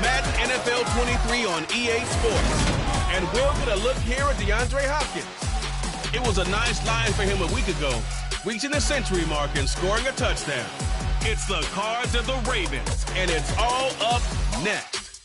Madden NFL 23 on EA Sports. And we'll get a look here at DeAndre Hopkins. It was a nice line for him a week ago, reaching the century mark and scoring a touchdown. It's the Cards of the Ravens, and it's all up next.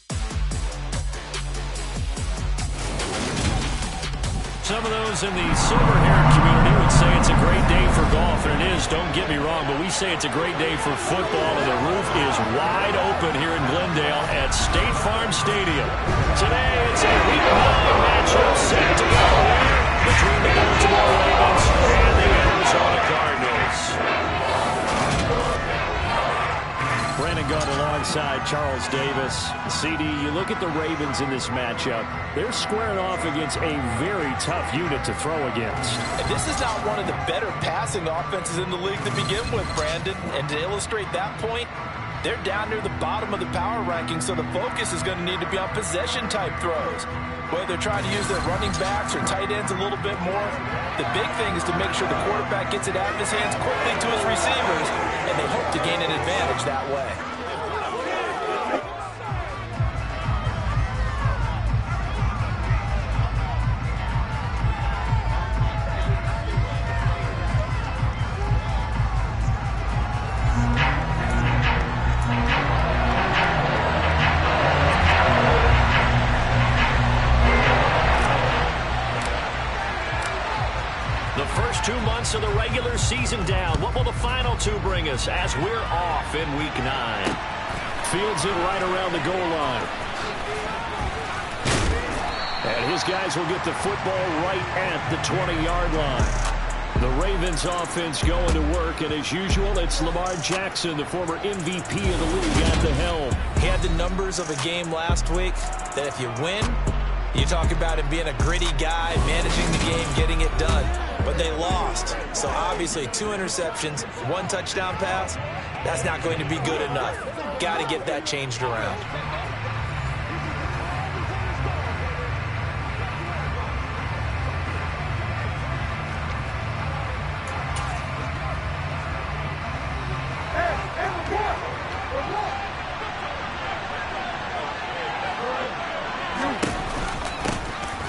Some of those in the silver-haired community would say it's a great day for golf, and it is, don't get me wrong, but we say it's a great day for football, and the roof is wide open here in Glendale at State Farm Stadium. Today, it's a Week 9 matchup set to go between the Baltimore Ravens and the Arizona Cardinals. Brandon Gaunt alongside Charles Davis. CD, you look at the Ravens in this matchup. They're squaring off against a very tough unit to throw against. And this is not one of the better passing offenses in the league to begin with, Brandon. And to illustrate that point, they're down near the bottom of the power ranking, so the focus is going to need to be on possession-type throws. Whether they're trying to use their running backs or tight ends a little bit more, the big thing is to make sure the quarterback gets it out of his hands quickly to his receivers, and they hope to gain an advantage that way. First 2 months of the regular season down. What will the final two bring us as we're off in Week 9? Fields it right around the goal line. And his guys will get the football right at the 20-yard line. The Ravens offense going to work, and as usual, it's Lamar Jackson, the former MVP of the league, at the helm. He had the numbers of a game last week that if you win, you talk about him being a gritty guy, managing the game, getting it done. But they lost. So obviously 2 interceptions, 1 touchdown pass, that's not going to be good enough. Got to get that changed around.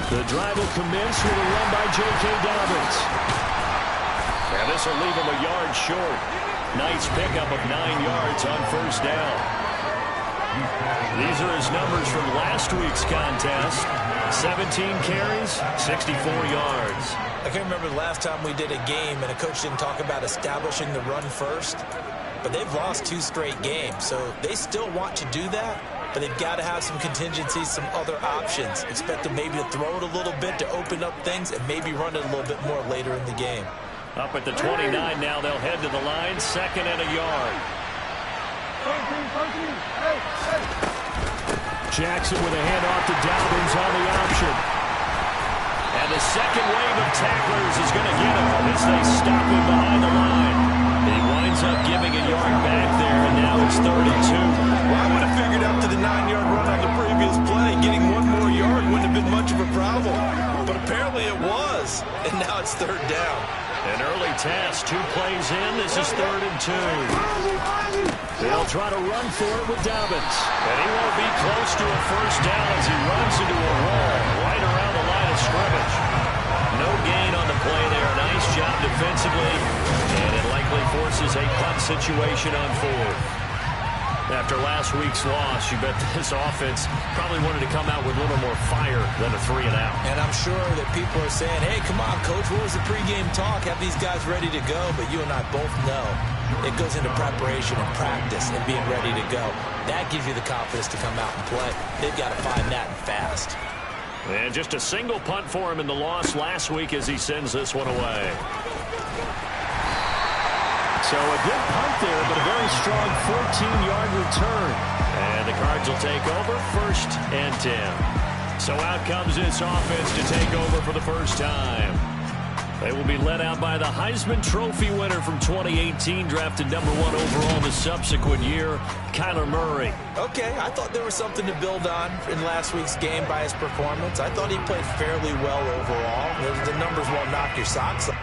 The drive will commence with a run by J.K. Dobbins. And this will leave him a yard short. Nice pickup of 9 yards on first down. These are his numbers from last week's contest. 17 carries, 64 yards. I can't remember the last time we did a game and a coach didn't talk about establishing the run first. But they've lost 2 straight games, so they still want to do that. But they've got to have some contingencies, some other options. Expect them maybe to throw it a little bit to open up things and maybe run it a little bit more later in the game. Up at the 29 now, they'll head to the line, 2nd and a yard. Jackson with a handoff to Dobbins on the option. And the second wave of tacklers is going to get him as they stop him behind the line. He winds up giving a yard back there, and now it's 3rd and 2. Well, I would have figured after the 9-yard run on the previous play, getting 1 more yard wouldn't have been much of a problem. But apparently it was, and now it's 3rd down. An early test, 2 plays in. This is 3rd and 2. They'll try to run for it with Dobbins. And he won't be close to a first down as he runs into a wall right around the line of scrimmage. No gain on the play there. Nice job defensively. And it likely forces a punt situation on 4th. After last week's loss, you bet this offense probably wanted to come out with a little more fire than a 3-and-out. And I'm sure that people are saying, hey, come on, Coach, what was the pregame talk? Have these guys ready to go? But you and I both know it goes into preparation and practice and being ready to go. That gives you the confidence to come out and play. They've got to find that and fast. And just a single punt for him in the loss last week as he sends this one away. So a good punt there, but a very strong 14-yard return. And the Cards will take over 1st and 10. So out comes this offense to take over for the first time. They will be led out by the Heisman Trophy winner from 2018, drafted number 1 overall the subsequent year, Kyler Murray. Okay, I thought there was something to build on in last week's game by his performance. I thought he played fairly well overall. The numbers won't knock your socks off.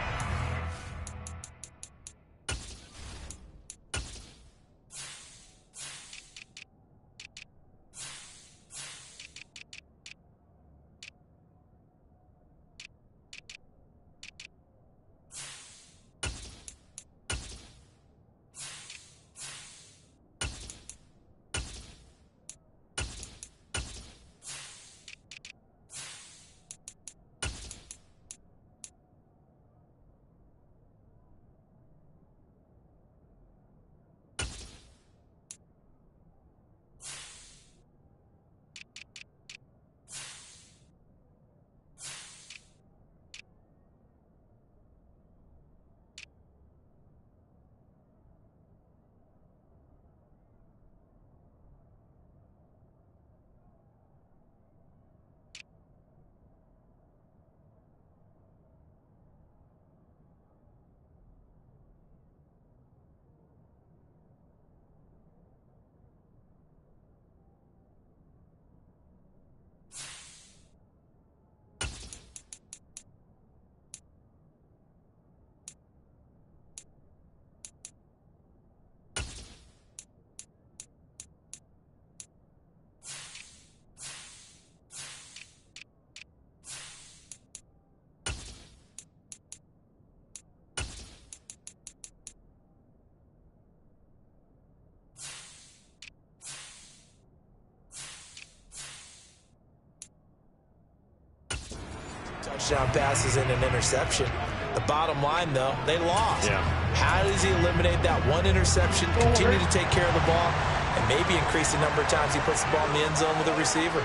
touchdown passes and an interception. The bottom line, though, they lost. Yeah. How does he eliminate that one interception, continue to take care of the ball, and maybe increase the number of times he puts the ball in the end zone with a receiver?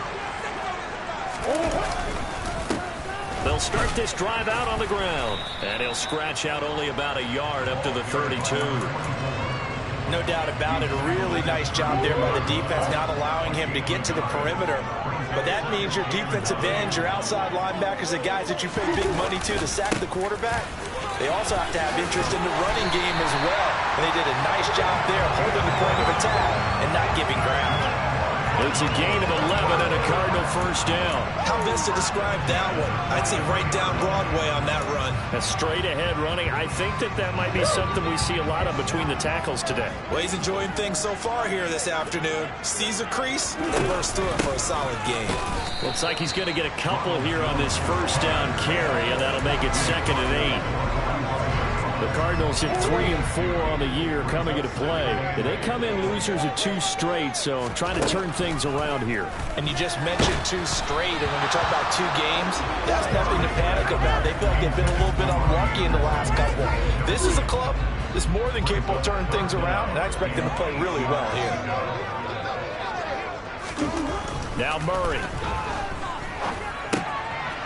They'll start this drive out on the ground, and he'll scratch out only about a yard up to the 32. No doubt about it. A really nice job there by the defense, not allowing him to get to the perimeter. But that means your defensive ends, your outside linebackers, the guys that you pay big money to sack the quarterback, they also have to have interest in the running game as well. And they did a nice job there holding the point of attack and not giving ground. It's a gain of 11 and a Cardinal first down. How best to describe that one? I'd say right down Broadway on that run. A straight ahead running. I think that might be something we see a lot of between the tackles today. Well, he's enjoying things so far here this afternoon. Sees a crease and bursts through it for a solid gain. Looks like he's going to get a couple here on this first down carry, and that'll make it 2nd and 8. The Cardinals hit 3 and 4 on the year coming into play. They come in losers of 2 straight, so trying to turn things around here. And you just mentioned 2 straight, and when we talk about 2 games, that's nothing to panic about. They feel like they've been a little bit unlucky in the last couple. This is a club that's more than capable of turning things around, and I expect them to play really well here. Now Murray.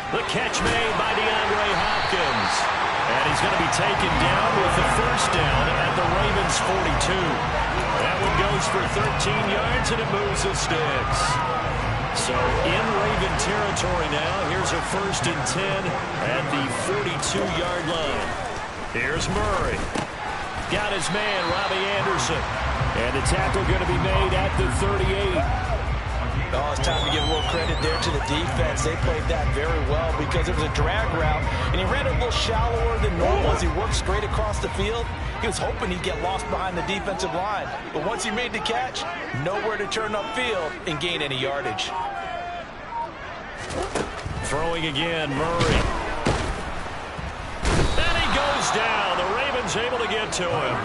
The catch made by DeAndre Hopkins. And he's going to be taken down with the first down at the Ravens' 42. That one goes for 13 yards, and it moves the sticks. So in Raven territory now, here's a 1st and 10 at the 42-yard line. Here's Murray. Got his man, Robbie Anderson. And the tackle going to be made at the 38. Oh, it's time to give a little credit there to the defense. They played that very well because it was a drag route, and he ran it a little shallower than normal as he worked straight across the field. He was hoping he'd get lost behind the defensive line, but once he made the catch, nowhere to turn upfield and gain any yardage. Throwing again, Murray. And he goes down. The Ravens able to get to him.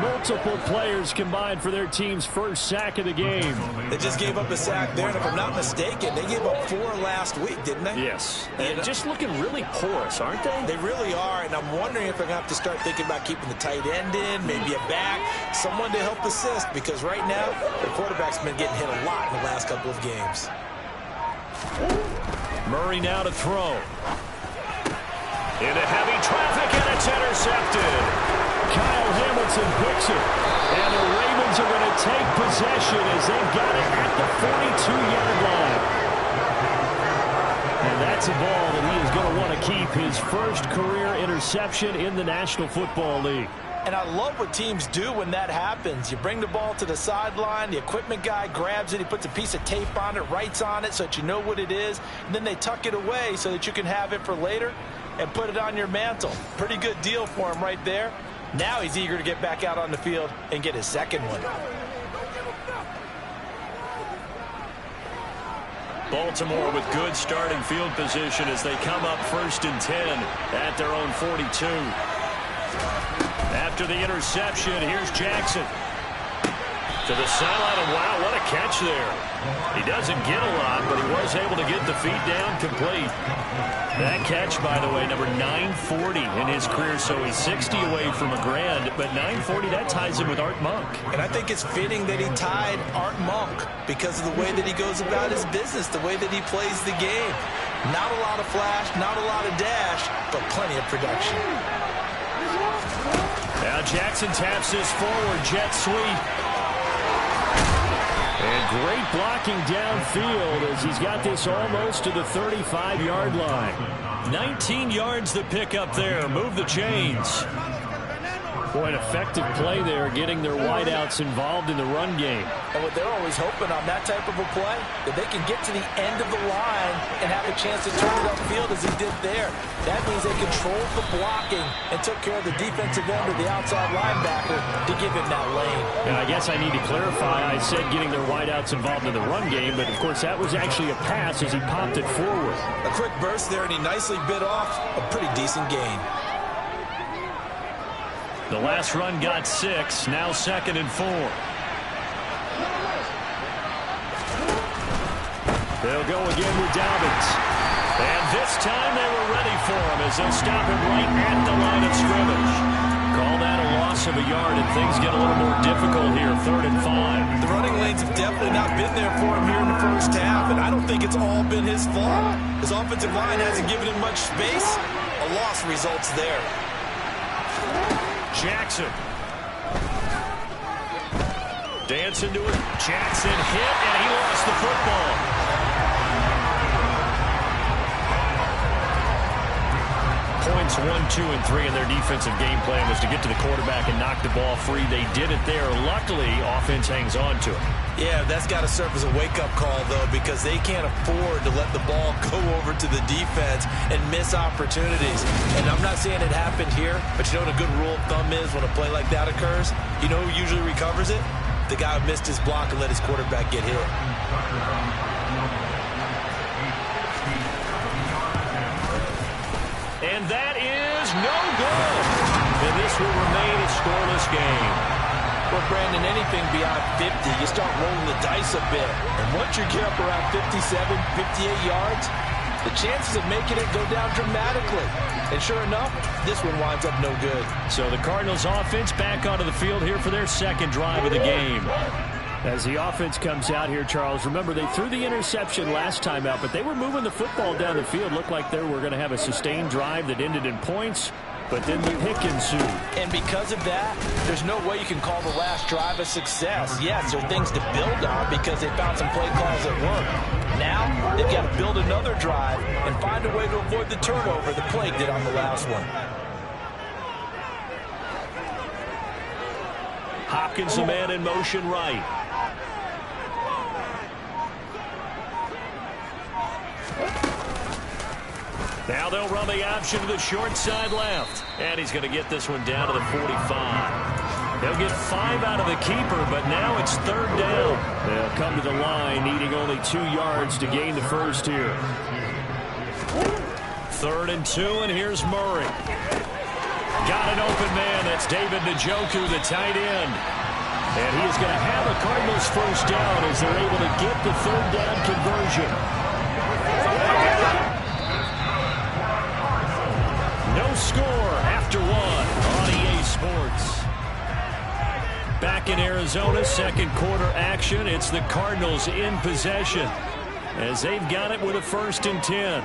Multiple players combined for their team's first sack of the game. They just gave up a sack there, and if I'm not mistaken, they gave up 4 last week, didn't they? Yes. And just looking really porous, aren't they? They really are, and I'm wondering if they're going to have to start thinking about keeping the tight end in, maybe a back, someone to help assist, because right now, the quarterback's been getting hit a lot in the last couple of games. Murray now to throw. Into heavy traffic, and it's intercepted. Kyle Hamilton picks it, and the Ravens are going to take possession as they've got it at the 42-yard line. And that's a ball that he is going to want to keep, his first career interception in the National Football League. And I love what teams do when that happens. You bring the ball to the sideline, the equipment guy grabs it, he puts a piece of tape on it, writes on it so that you know what it is, and then they tuck it away so that you can have it for later and put it on your mantle. Pretty good deal for him right there. Now he's eager to get back out on the field and get his second one. Baltimore with good starting field position as they come up 1st and 10 at their own 42. After the interception, here's Jackson. To the sideline, and wow, what a catch there. He doesn't get a lot, but he was able to get the feet down complete. That catch, by the way, number 940 in his career, so he's 60 away from a grand, but 940, that ties him with Art Monk. And I think it's fitting that he tied Art Monk because of the way that he goes about his business, the way that he plays the game. Not a lot of flash, not a lot of dash, but plenty of production. Now Jackson taps this forward jet sweep. And great blocking downfield as he's got this almost to the 35-yard line. 19 yards to pick up there. Move the chains. Boy, an effective play there, getting their wideouts involved in the run game. And what they're always hoping on that type of a play, that they can get to the end of the line and have a chance to turn it upfield as he did there. That means they controlled the blocking and took care of the defensive end or the outside linebacker to give him that lane. And I guess I need to clarify, I said getting their wideouts involved in the run game, but of course that was actually a pass as he popped it forward. A quick burst there, and he nicely bit off a pretty decent gain. The last run got 6, now 2nd and 4. They'll go again with Dobbins. And this time they were ready for him as they'll stop him right at the line of scrimmage. Call that a loss of a yard, and things get a little more difficult here, 3rd and 5. The running lanes have definitely not been there for him here in the first half, and I don't think it's all been his fault. His offensive line hasn't given him much space. A loss results there. Jackson. Dancing to it. Jackson hit, and he lost the football. Points 1, 2, and 3 in their defensive game plan was to get to the quarterback and knock the ball free. They did it there. Luckily, offense hangs on to it. Yeah, that's got to serve as a wake-up call, though, because they can't afford to let the ball go over to the defense and miss opportunities. And I'm not saying it happened here, but you know what a good rule of thumb is when a play like that occurs? You know who usually recovers it? The guy who missed his block and let his quarterback get hit. And that is no good. And this will remain a scoreless game. Well, Brandon, anything beyond 50, you start rolling the dice a bit. And once you get up around 57, 58 yards, the chances of making it go down dramatically. And sure enough, this one winds up no good. So the Cardinals offense back onto the field here for their second drive of the game. As the offense comes out here, Charles, remember they threw the interception last time out, but they were moving the football down the field. Looked like they were going to have a sustained drive that ended in points, but then the pick ensued. And because of that, there's no way you can call the last drive a success. Yes, there are things to build on because they found some play calls that work. Now, they've got to build another drive and find a way to avoid the turnover the play did on the last one. Hopkins, the man in motion right. Now they'll run the option to the short side left. And he's going to get this one down to the 45. They'll get 5 out of the keeper, but now it's 3rd down. They'll come to the line, needing only 2 yards to gain the first here. 3rd and 2, and here's Murray. Got an open man. That's David Njoku, the tight end. And he is going to have a Cardinals first down as they're able to get the 3rd down conversion. No score after 1 on EA Sports. Back in Arizona, second quarter action. It's the Cardinals in possession as they've got it with a 1st and 10.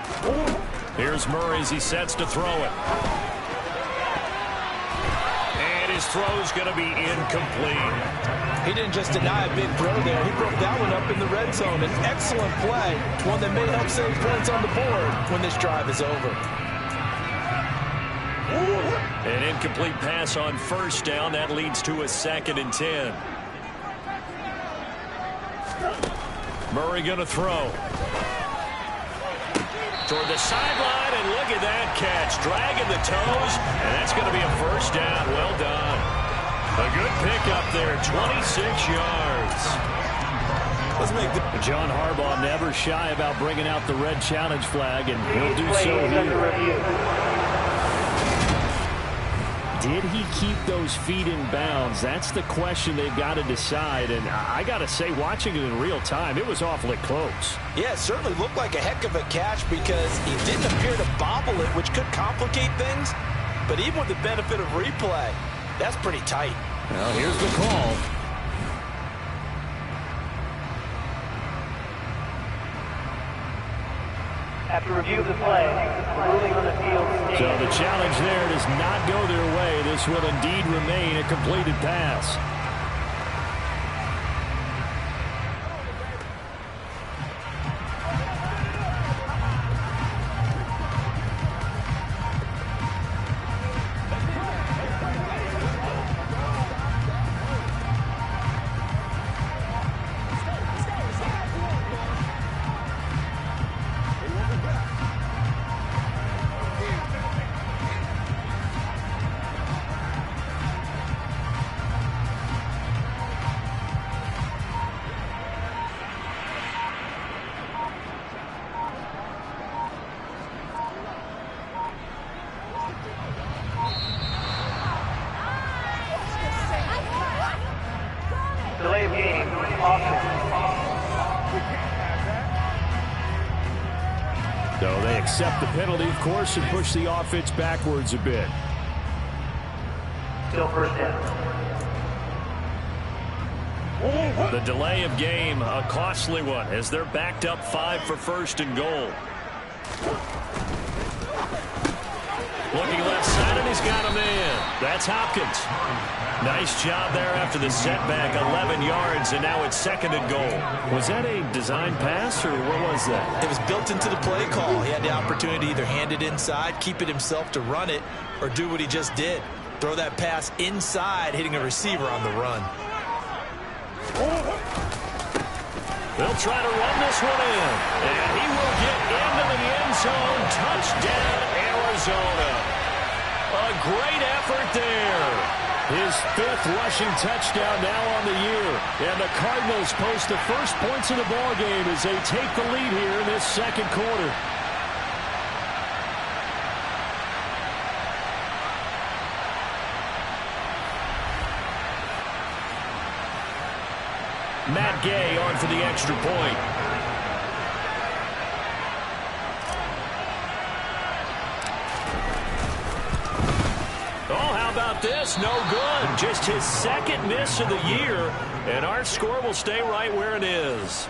Here's Murray as he sets to throw it. And his throw's going to be incomplete. He didn't just deny a big throw there. He broke that one up in the red zone. An excellent play, one that may help save points on the board when this drive is over. An incomplete pass on 1st down. That leads to a 2nd and 10. Murray going to throw. Toward the sideline, and look at that catch. Dragging the toes, and that's going to be a 1st down. Well done. A good pickup there, 26 yards. Let's make the... John Harbaugh never shy about bringing out the red challenge flag, and he'll do so here. Did he keep those feet in bounds? That's the question they've got to decide. And I got to say, watching it in real time, it was awfully close. Yeah, it certainly looked like a heck of a catch because he didn't appear to bobble it, which could complicate things. But even with the benefit of replay, that's pretty tight. Well, here's the call. After review of the play, ruling on the field stands. So the challenge there does not go their way. This will indeed remain a completed pass. Delay of game, offense. No, they accept the penalty, of course, and push the offense backwards a bit. Still first down. The delay of game, a costly one, as they're backed up 5 for first and goal. Looking left side, and he's got a man. That's Hopkins. Nice job there after the setback, 11 yards, and now it's second and goal. Was that a design pass, or what was that? It was built into the play call. He had the opportunity to either hand it inside, keep it himself to run it, or do what he just did. Throw that pass inside, hitting a receiver on the run. They'll try to run this one in, and he will get into the end zone. Touchdown, Arizona. A great effort there. His 5th rushing touchdown now on the year. And the Cardinals post the first points of the ball game as they take the lead here in this second quarter. Matt Gay on for the extra point. Oh, how about this? No good. Just his 2nd miss of the year, and our score will stay right where it is.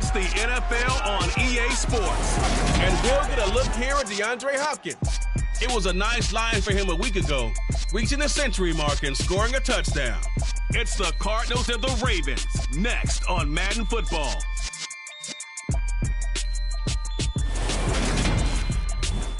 It's the NFL on EA Sports. And we'll get a look here at DeAndre Hopkins. It was a nice line for him a week ago, reaching the century mark and scoring a touchdown. It's the Cardinals and the Ravens, next on Madden Football.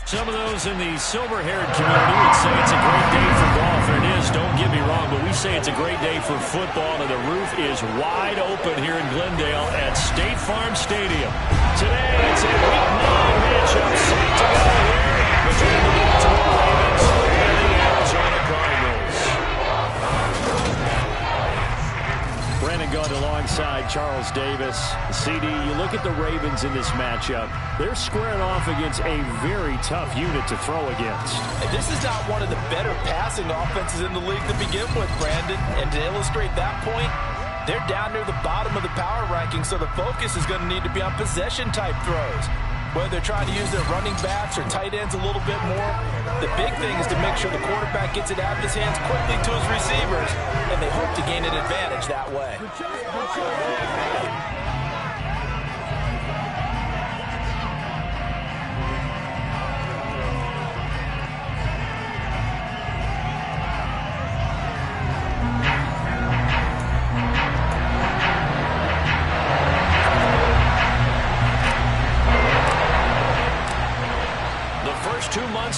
Some of those in the silver-haired community would say it's a great day for golf, and it is, don't get me wrong, but we say it's a great day for football, and the roof is wide open here in Glendale at State Farm Stadium. Today, it's a Week 9 matchup set to go here between the Baltimore Ravens and the Arizona Cardinals. Brandon Gaud alongside Charles Davis. CD, you look at the Ravens in this matchup. They're squaring off against a very tough unit to throw against. This is not one of the better passing offenses in the league to begin with, Brandon. And to illustrate that point, they're down near the bottom of the power ranking, so the focus is going to need to be on possession-type throws. Whether they're trying to use their running backs or tight ends a little bit more, the big thing is to make sure the quarterback gets it out of his hands quickly to his receivers, and they hope to gain an advantage that way.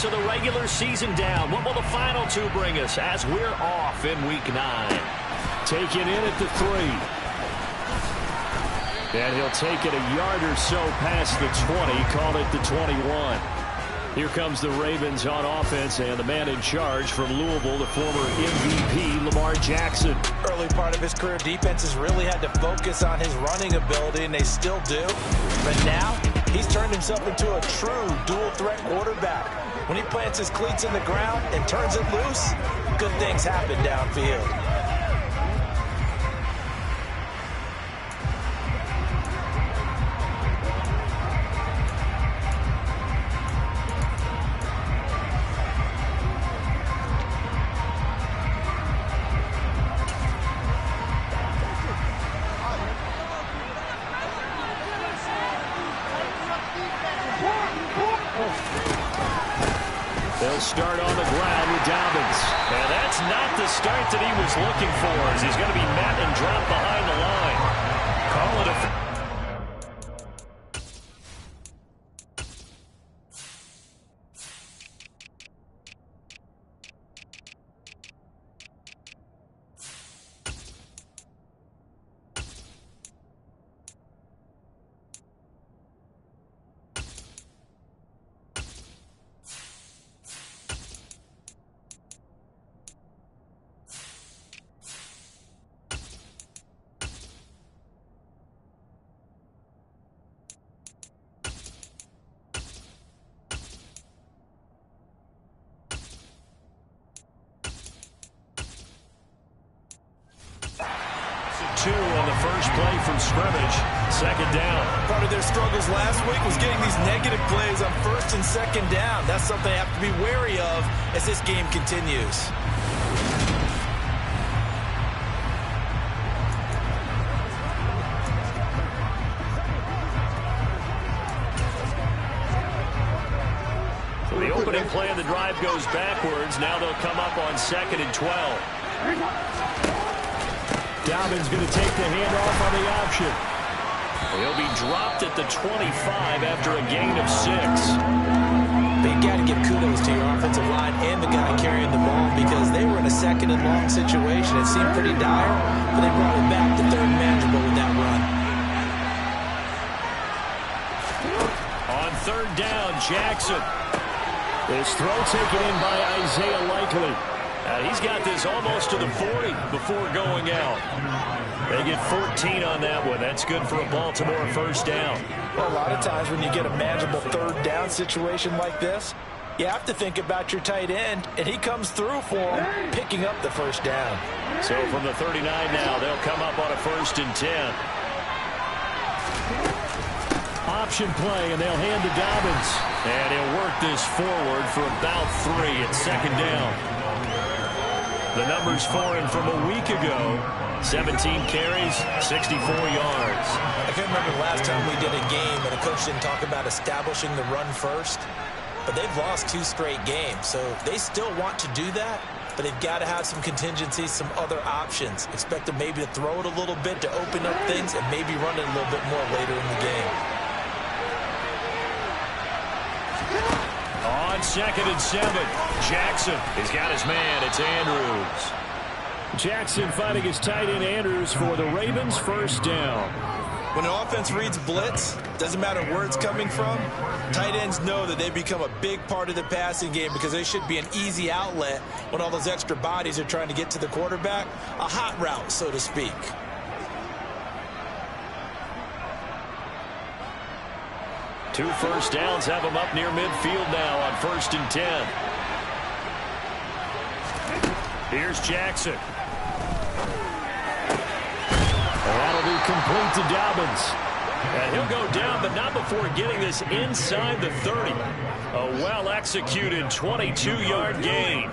Of the regular season down. What will the final two bring us as we're off in Week 9? Taken in at the 3. And he'll take it a yard or so past the 20, call it the 21. Here comes the Ravens on offense, and the man in charge from Louisville, the former MVP, Lamar Jackson. Early part of his career, defenses really had to focus on his running ability, and they still do. But now, he's turned himself into a true dual-threat quarterback. When he plants his cleats in the ground and turns it loose, good things happen downfield. They'll start on the ground with Dobbins. And that's not the start that he was looking for, as he's going to be met and dropped behind the line. Call it a... Two on the first play from scrimmage. Second down. Part of their struggles last week was getting these negative plays on first and second down. That's something they have to be wary of as this game continues. So the opening play of the drive goes backwards. Now they'll come up on 2nd and 12. Dobbins going to take the handoff on the option. He'll be dropped at the 25 after a gain of 6. But you got to give kudos to your offensive line and the guy carrying the ball, because they were in a 2nd and long situation. It seemed pretty dire, but they brought it back to 3rd and manageable with that run. On 3rd down, Jackson. This throw taken in by Isaiah Likely. He's got this almost to the 40 before going out. They get 14 on that one. That's good for a Baltimore first down. Well, a lot of times when you get a manageable 3rd down situation like this, you have to think about your tight end, and he comes through for him, picking up the first down. So from the 39 now, they'll come up on a 1st and 10. Option play, and they'll hand to Dobbins. And he'll work this forward for about 3 at 2nd down. The numbers for him from a week ago. 17 carries, 64 yards. I can't remember the last time we did a game and a coach didn't talk about establishing the run first. But they've lost 2 straight games, so they still want to do that. But they've got to have some contingencies, some other options. Expect them maybe to throw it a little bit to open up things and maybe run it a little bit more later in the game. On 2nd and 7, Jackson. He's got his man. It's Andrews. Jackson finding his tight end Andrews for the Ravens' first down. When an offense reads blitz, doesn't matter where it's coming from, tight ends know that they become a big part of the passing game because they should be an easy outlet when all those extra bodies are trying to get to the quarterback. A hot route, so to speak. Two first downs have him up near midfield now on 1st and 10. Here's Jackson. That'll be complete to Dobbins. And he'll go down, but not before getting this inside the 30. A well-executed 22-yard gain.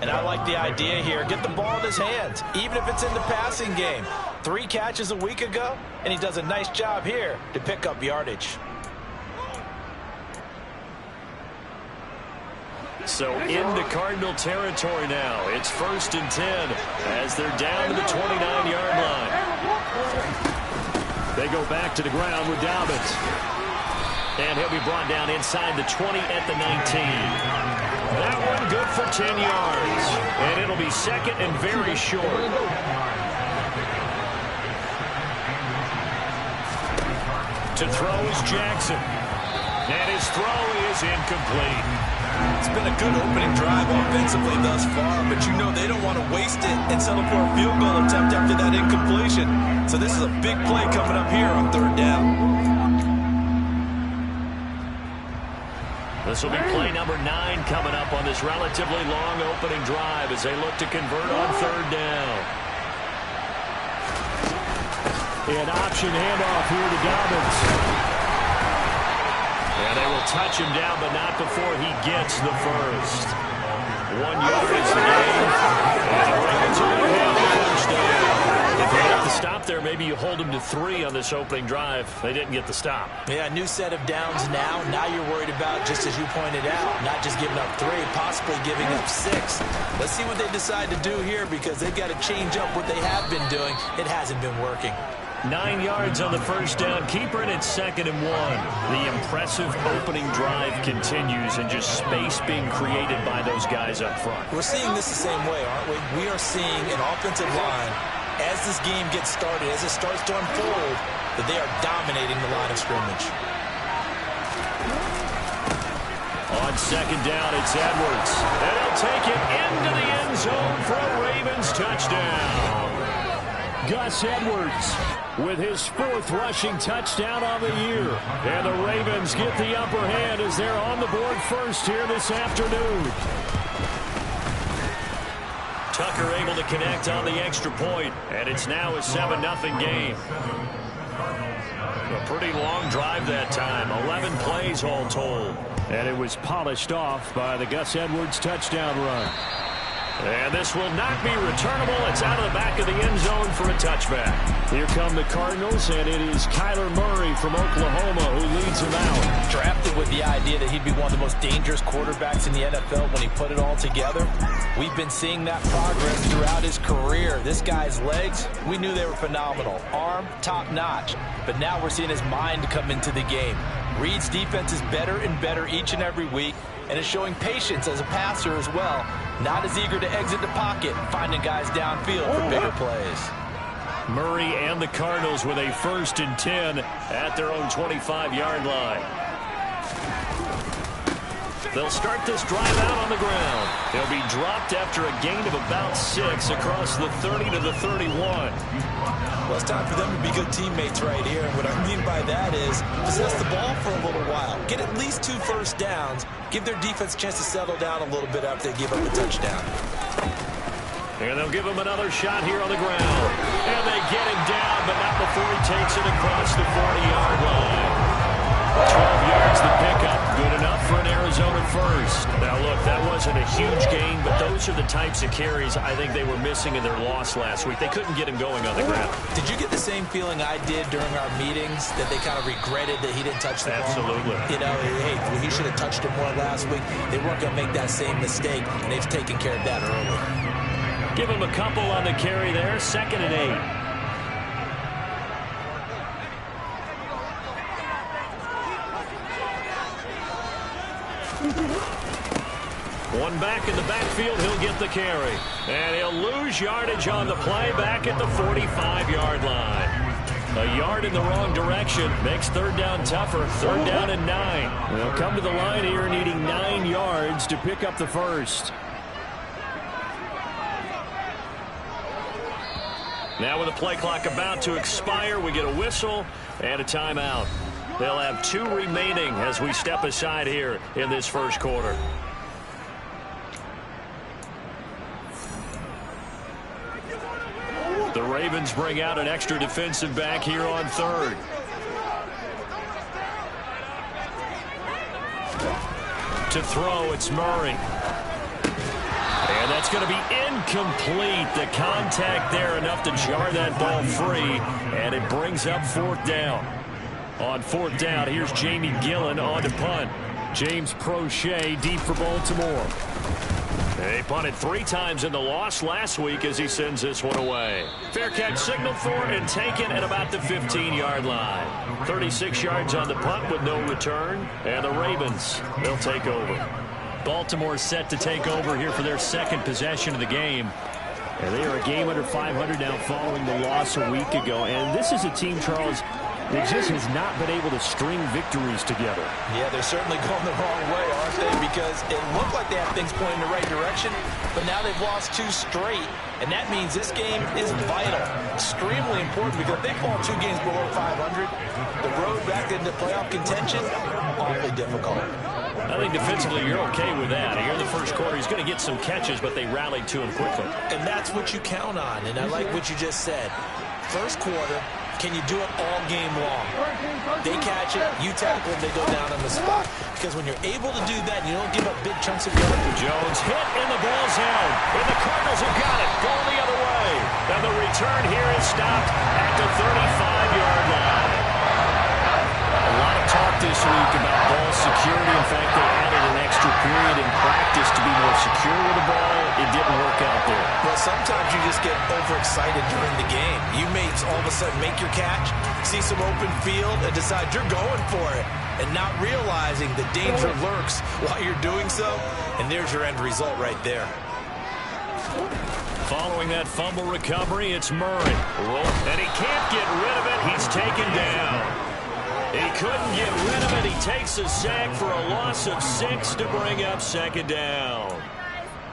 And I like the idea here. Get the ball in his hands, even if it's in the passing game. 3 catches a week ago, and he does a nice job here to pick up yardage. So into Cardinal territory now. It's 1st and 10 as they're down to the 29-yard line. They go back to the ground with Dobbins. And he'll be brought down inside the 20 at the 19. That one good for 10 yards. And it'll be 2nd and very short. To throw is Jackson. And his throw is incomplete. It's been a good opening drive offensively thus far, but you know they don't want to waste it and settle for a field goal attempt after that incompletion. So this is a big play coming up here on 3rd down. This will be play number 9 coming up on this relatively long opening drive as they look to convert on 3rd down. An option handoff here to Dobbins. And they will touch him down, but not before he gets the first. 1 yard is the gain. And the Ravens are going to have the first down. If you have to stop there, maybe you hold them to 3 on this opening drive. They didn't get the stop. Yeah, new set of downs now. Now you're worried about, just as you pointed out, not just giving up 3, possibly giving up 6. Let's see what they decide to do here because they've got to change up what they have been doing. It hasn't been working. 9 yards on the first down. Keeper, and it's 2nd and 1. The impressive opening drive continues and just space being created by those guys up front. We're seeing this the same way, aren't we? We are seeing an offensive line, as this game gets started, as it starts to unfold, that they are dominating the line of scrimmage. On 2nd down, it's Edwards. And he'll take it into the end zone for a Ravens touchdown. Gus Edwards with his 4th rushing touchdown on the year. And the Ravens get the upper hand as they're on the board first here this afternoon. Tucker able to connect on the extra point, and it's now a 7-0 game. A pretty long drive that time, 11 plays all told. And it was polished off by the Gus Edwards touchdown run. And this will not be returnable. It's out of the back of the end zone for a touchback. Here come the Cardinals, and it is Kyler Murray from Oklahoma who leads them out. Drafted with the idea that he'd be one of the most dangerous quarterbacks in the NFL when he put it all together. We've been seeing that progress throughout his career. This guy's legs, we knew they were phenomenal. Arm, top-notch. But now we're seeing his mind come into the game. Reed's defense is better and better each and every week, and is showing patience as a passer as well. Not as eager to exit the pocket, finding guys downfield for bigger plays. Murray and the Cardinals with a 1st and 10 at their own 25-yard line. They'll start this drive out on the ground. They'll be dropped after a gain of about 6 across the 30 to the 31. Well, it's time for them to be good teammates right here. And what I mean by that is possess the ball for a little while. Get at least 2 first downs. Give their defense a chance to settle down a little bit after they give up a touchdown. And they'll give him another shot here on the ground. And they get him down, but not before he takes it across the 40-yard line. 12 yards the pickup. Good enough for an Arizona first. Now, look, that wasn't a huge gain, but those are the types of carries I think they were missing in their loss last week. They couldn't get him going on the ground. Did you get the same feeling I did during our meetings, that they kind of regretted that he didn't touch the ball? Absolutely. You know, hey, he should have touched it more last week. They weren't going to make that same mistake, and they've taken care of that early. Give him a couple on the carry there. 2nd and 8. One back in the backfield, he'll get the carry. And he'll lose yardage on the play back at the 45-yard line. A yard in the wrong direction makes 3rd down tougher. 3rd down and 9. They'll come to the line here needing 9 yards to pick up the first. Now with the play clock about to expire, we get a whistle and a timeout. They'll have 2 remaining as we step aside here in this first quarter. The Ravens bring out an extra defensive back here on 3rd. To throw, it's Murray. And that's going to be incomplete. The contact there enough to jar that ball free. And it brings up 4th down. On 4th down, here's Jamie Gillen on to punt. James Prochet deep for Baltimore. They punted 3 times in the loss last week as he sends this one away. Fair catch signaled for and taken at about the 15-yard line. 36 yards on the punt with no return. And the Ravens, they'll take over. Baltimore set to take over here for their 2nd possession of the game. And they are a game under 500 now following the loss a week ago. And this is a team, Charles, that just has not been able to string victories together. Yeah, they're certainly going the wrong way, aren't they? Because it looked like they have things pointing in the right direction, but now they've lost 2 straight, and that means this game is vital, extremely important, because if they fall 2 games below 500, the road back into playoff contention, awfully difficult. I think defensively you're okay with that. Here in the first quarter, he's going to get some catches, but they rallied to him quickly. And that's what you count on, and I like what you just said. First quarter, can you do it all game long? They catch it, you tackle it, they go down on the spot. Because when you're able to do that, you don't give up big chunks of yardage. Jones hit in the ball zone, and the Cardinals have got it, going the other way. And the return here is stopped at the 35-yard line. A lot of talk this week about ball security. In fact, they added an extra period in practice to be more secure with the ball. It didn't work out there. Well, sometimes you just get overexcited during the game. You may all of a sudden make your catch, see some open field, and decide you're going for it, and not realizing the danger lurks while you're doing so, and there's your end result right there. Following that fumble recovery, it's Murray. And he can't get rid of it. He's taken down. He couldn't get rid of it. He takes a sack for a loss of 6 to bring up 2nd down.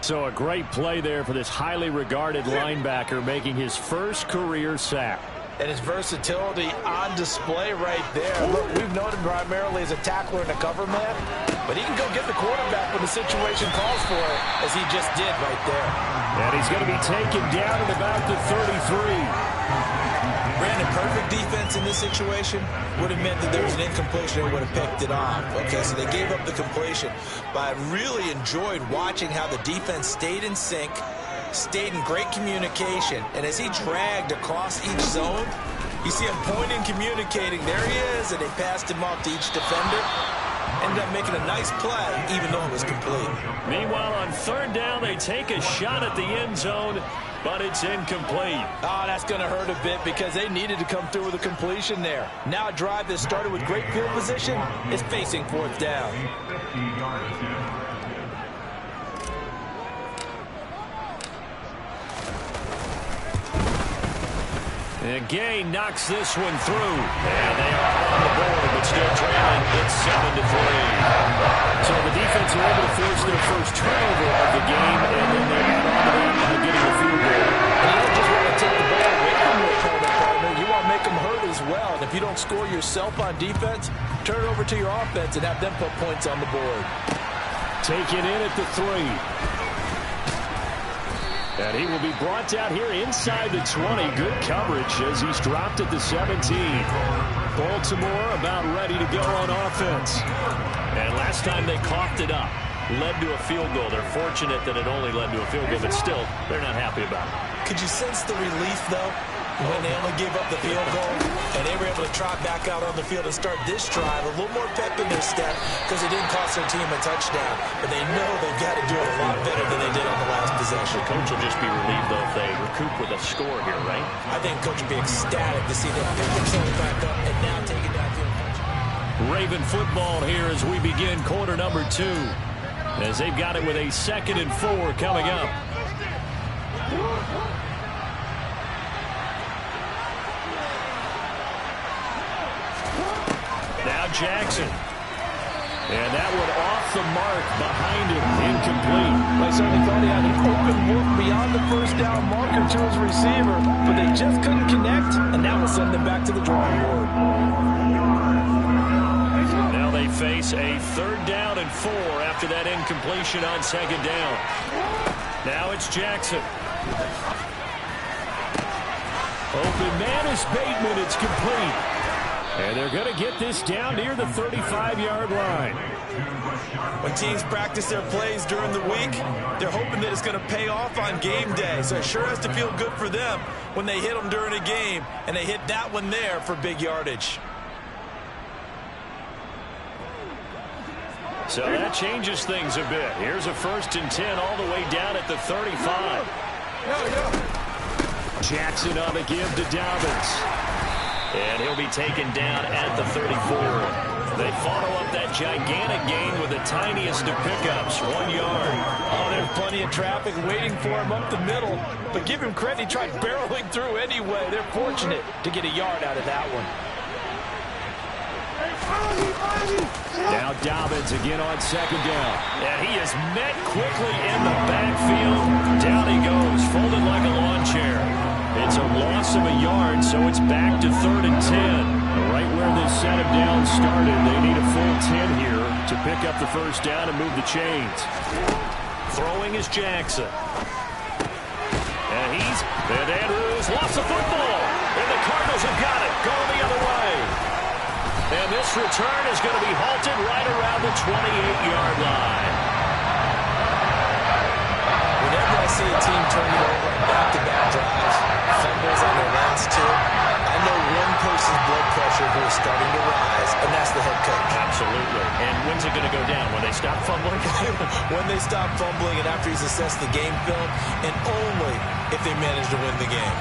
So a great play there for this highly regarded linebacker, making his first career sack. And his versatility on display right there. Look, we've known him primarily as a tackler and a cover man, but he can go get the quarterback when the situation calls for it, as he just did right there. And he's going to be taken down at about the 33. Brandon, perfect defense in this situation would have meant that there was an incompletion and would have picked it off. Okay, so they gave up the completion. But I really enjoyed watching how the defense stayed in sync, stayed in great communication, and as he dragged across each zone, you see him pointing, communicating. There he is, and they passed him off to each defender. Ended up making a nice play, even though it was complete. Meanwhile, on 3rd down, they take a shot at the end zone, but it's incomplete. Oh, that's going to hurt a bit because they needed to come through with a completion there. Now a drive that started with great field position is facing 4th down. And Gay knocks this one through. And they are on the board, but still trailing. It's 7-3. So the defense are able to force their first turnover of the game, and then they add on to that by getting a field goal. And you don't just want to take the ball away from your opponent, partner. You want to make them hurt as well. And if you don't score yourself on defense, turn it over to your offense and have them put points on the board. Taken in at the 3. And he will be brought down here inside the 20. Good coverage as he's dropped at the 17. Baltimore about ready to go on offense. And last time they coughed it up, led to a field goal. They're fortunate that it only led to a field goal, but still, they're not happy about it. Could you sense the relief, though, when they only gave up the field goal and they were able to trot back out on the field and start this drive a little more pep in their step because it didn't cost their team a touchdown, but they know they've got to do it a lot better than they did on the last possession. The coach will just be relieved, though, if they recoup with a score here, right? I think coach will be ecstatic to see them pick themselves back up and now take it down to a touchdown. Raven football here as we begin quarter number 2, as they've got it with a 2nd and 4 coming up. Now Jackson. And that one off the mark behind him, incomplete. I certainly thought he had an open look beyond the first down marker to his receiver, but they just couldn't connect, and that will send them back to the drawing board. Now they face a 3rd down and 4 after that incompletion on 2nd down. Now it's Jackson. Open man is Bateman. It's complete. And they're going to get this down near the 35-yard line. When teams practice their plays during the week, they're hoping that it's going to pay off on game day. So it sure has to feel good for them when they hit them during a game, and they hit that one there for big yardage. So that changes things a bit. Here's a 1st and 10 all the way down at the 35. Jackson on the give to Dobbins. And he'll be taken down at the 34. They follow up that gigantic gain with the tiniest of pickups, 1 yard. Oh, there's plenty of traffic waiting for him up the middle. But give him credit, he tried barreling through anyway. They're fortunate to get a yard out of that one. Now Dobbins again on 2nd down. And he is met quickly in the backfield. Down he goes, folded like a lawn chair. It's a loss of a yard, so it's back to 3rd and 10. Right where this set him down started, they need a full 10 here to pick up the 1st down and move the chains. Throwing is Jackson. And Andrews lost the football. And the Cardinals have got it, going the other way. And this return is going to be halted right around the 28-yard line. Whenever I see a team turn it over on back-to-back drives, fumbles on their last 2, I know one person's blood pressure who is starting to rise, and that's the head coach. Absolutely. And when's it going to go down? When they stop fumbling? When they stop fumbling and after he's assessed the game film, and only if they manage to win the game.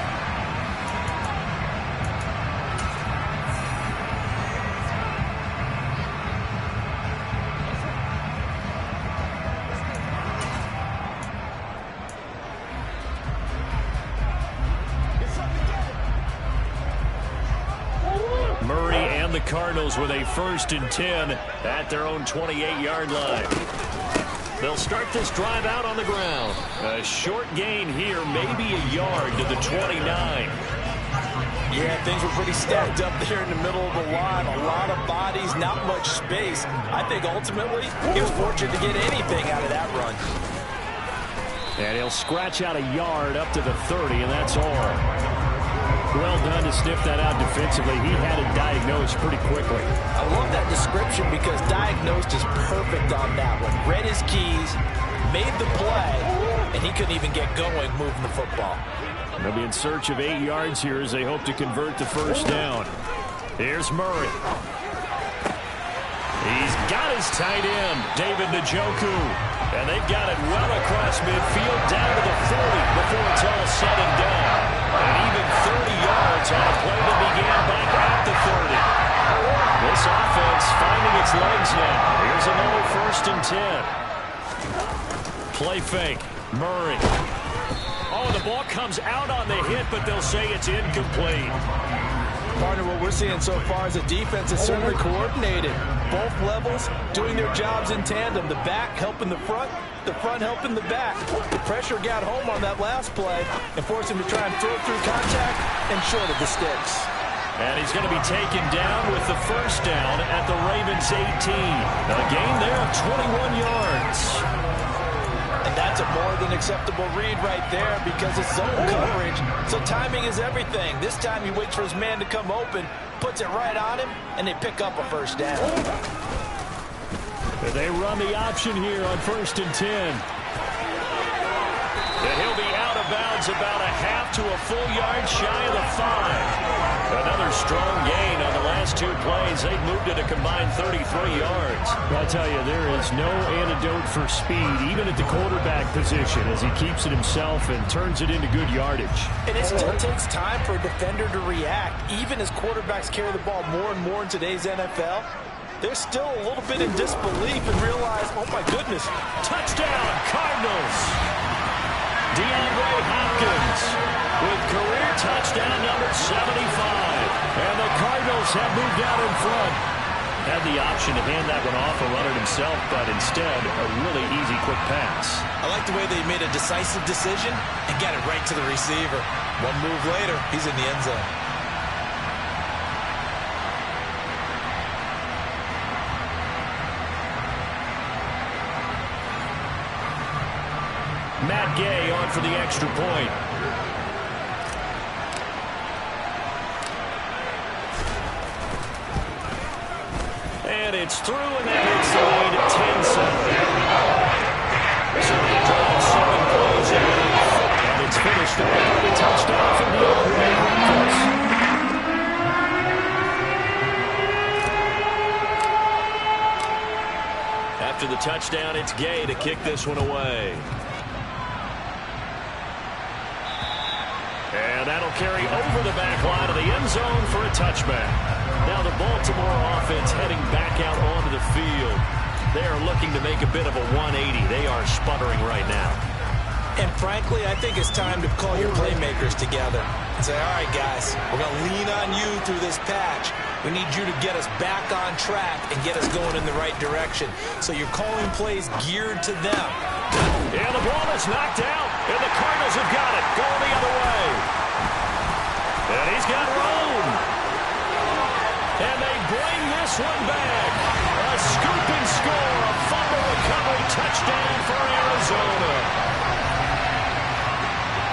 Cardinals with a 1st and 10 at their own 28-yard line. They'll start this drive out on the ground. A short gain here, maybe a yard to the 29. Yeah, things were pretty stacked up there in the middle of the line. A lot of bodies, not much space. I think ultimately he was fortunate to get anything out of that run. And he'll scratch out a yard up to the 30, and that's all. Well done to sniff that out defensively. He had it diagnosed pretty quickly. I love that description because diagnosed is perfect on that one. Read his keys, made the play, and he couldn't even get going moving the football. They'll be in search of 8 yards here as they hope to convert the 1st down. Here's Murray. He's got his tight end, David Njoku. And they've got it well across midfield down to the 40 before it's all said and done. And even 30 yards on a play that began back at the 30. This offense finding its legs now. Here's another 1st and 10. Play fake. Murray. Oh, the ball comes out on the hit, but they'll say it's incomplete. Partner, what we're seeing so far is a defense that's certainly coordinated. Both levels doing their jobs in tandem. The back helping the front helping the back. The pressure got home on that last play and forced him to try and throw through contact and short of the sticks. And he's going to be taken down with the 1st down at the Ravens 18. A gain there of 21 yards. And That's a more than acceptable read right there because it's zone coverage. So timing is everything. This time he waits for his man to come open, puts it right on him, and they pick up a first down. They run the option here on 1st and 10. And he'll be out of bounds about a half to a full yard shy of the 5. Another strong gain on the last 2 plays. They've moved it a combined 33 yards. I'll tell you, there is no antidote for speed, even at the quarterback position, as he keeps it himself and turns it into good yardage. And it still takes time for a defender to react. Even as quarterbacks carry the ball more and more in today's NFL, they're still a little bit in disbelief and realize, oh my goodness. Touchdown, Cardinals. DeAndre Hopkins with career touchdown number 75. And the Cardinals have moved out in front. Had the option to hand that one off or run it himself, but instead a really easy quick pass. I like the way they made a decisive decision and got it right to the receiver. One move later, he's in the end zone. Matt Gay on for the extra point. And it's through, and that makes the lead at 10-7. So the drive 7 plays in, and it's finished with a touchdown from DeAndre Hopkins. After the touchdown, it's Gay to kick this one away. And that'll carry over the back line of the end zone for a touchback. Now the Baltimore offense heading back out onto the field. They are looking to make a bit of a 180. They are sputtering right now. And frankly, I think it's time to call your playmakers together and say, all right, guys, we're going to lean on you through this patch. We need you to get us back on track and get us going in the right direction. So you're calling plays geared to them. And the ball is knocked out, and the Cardinals have got it. Going the other way. And he's got room. And they bring this one back. A scoop and score. A fumble recovery touchdown for Arizona.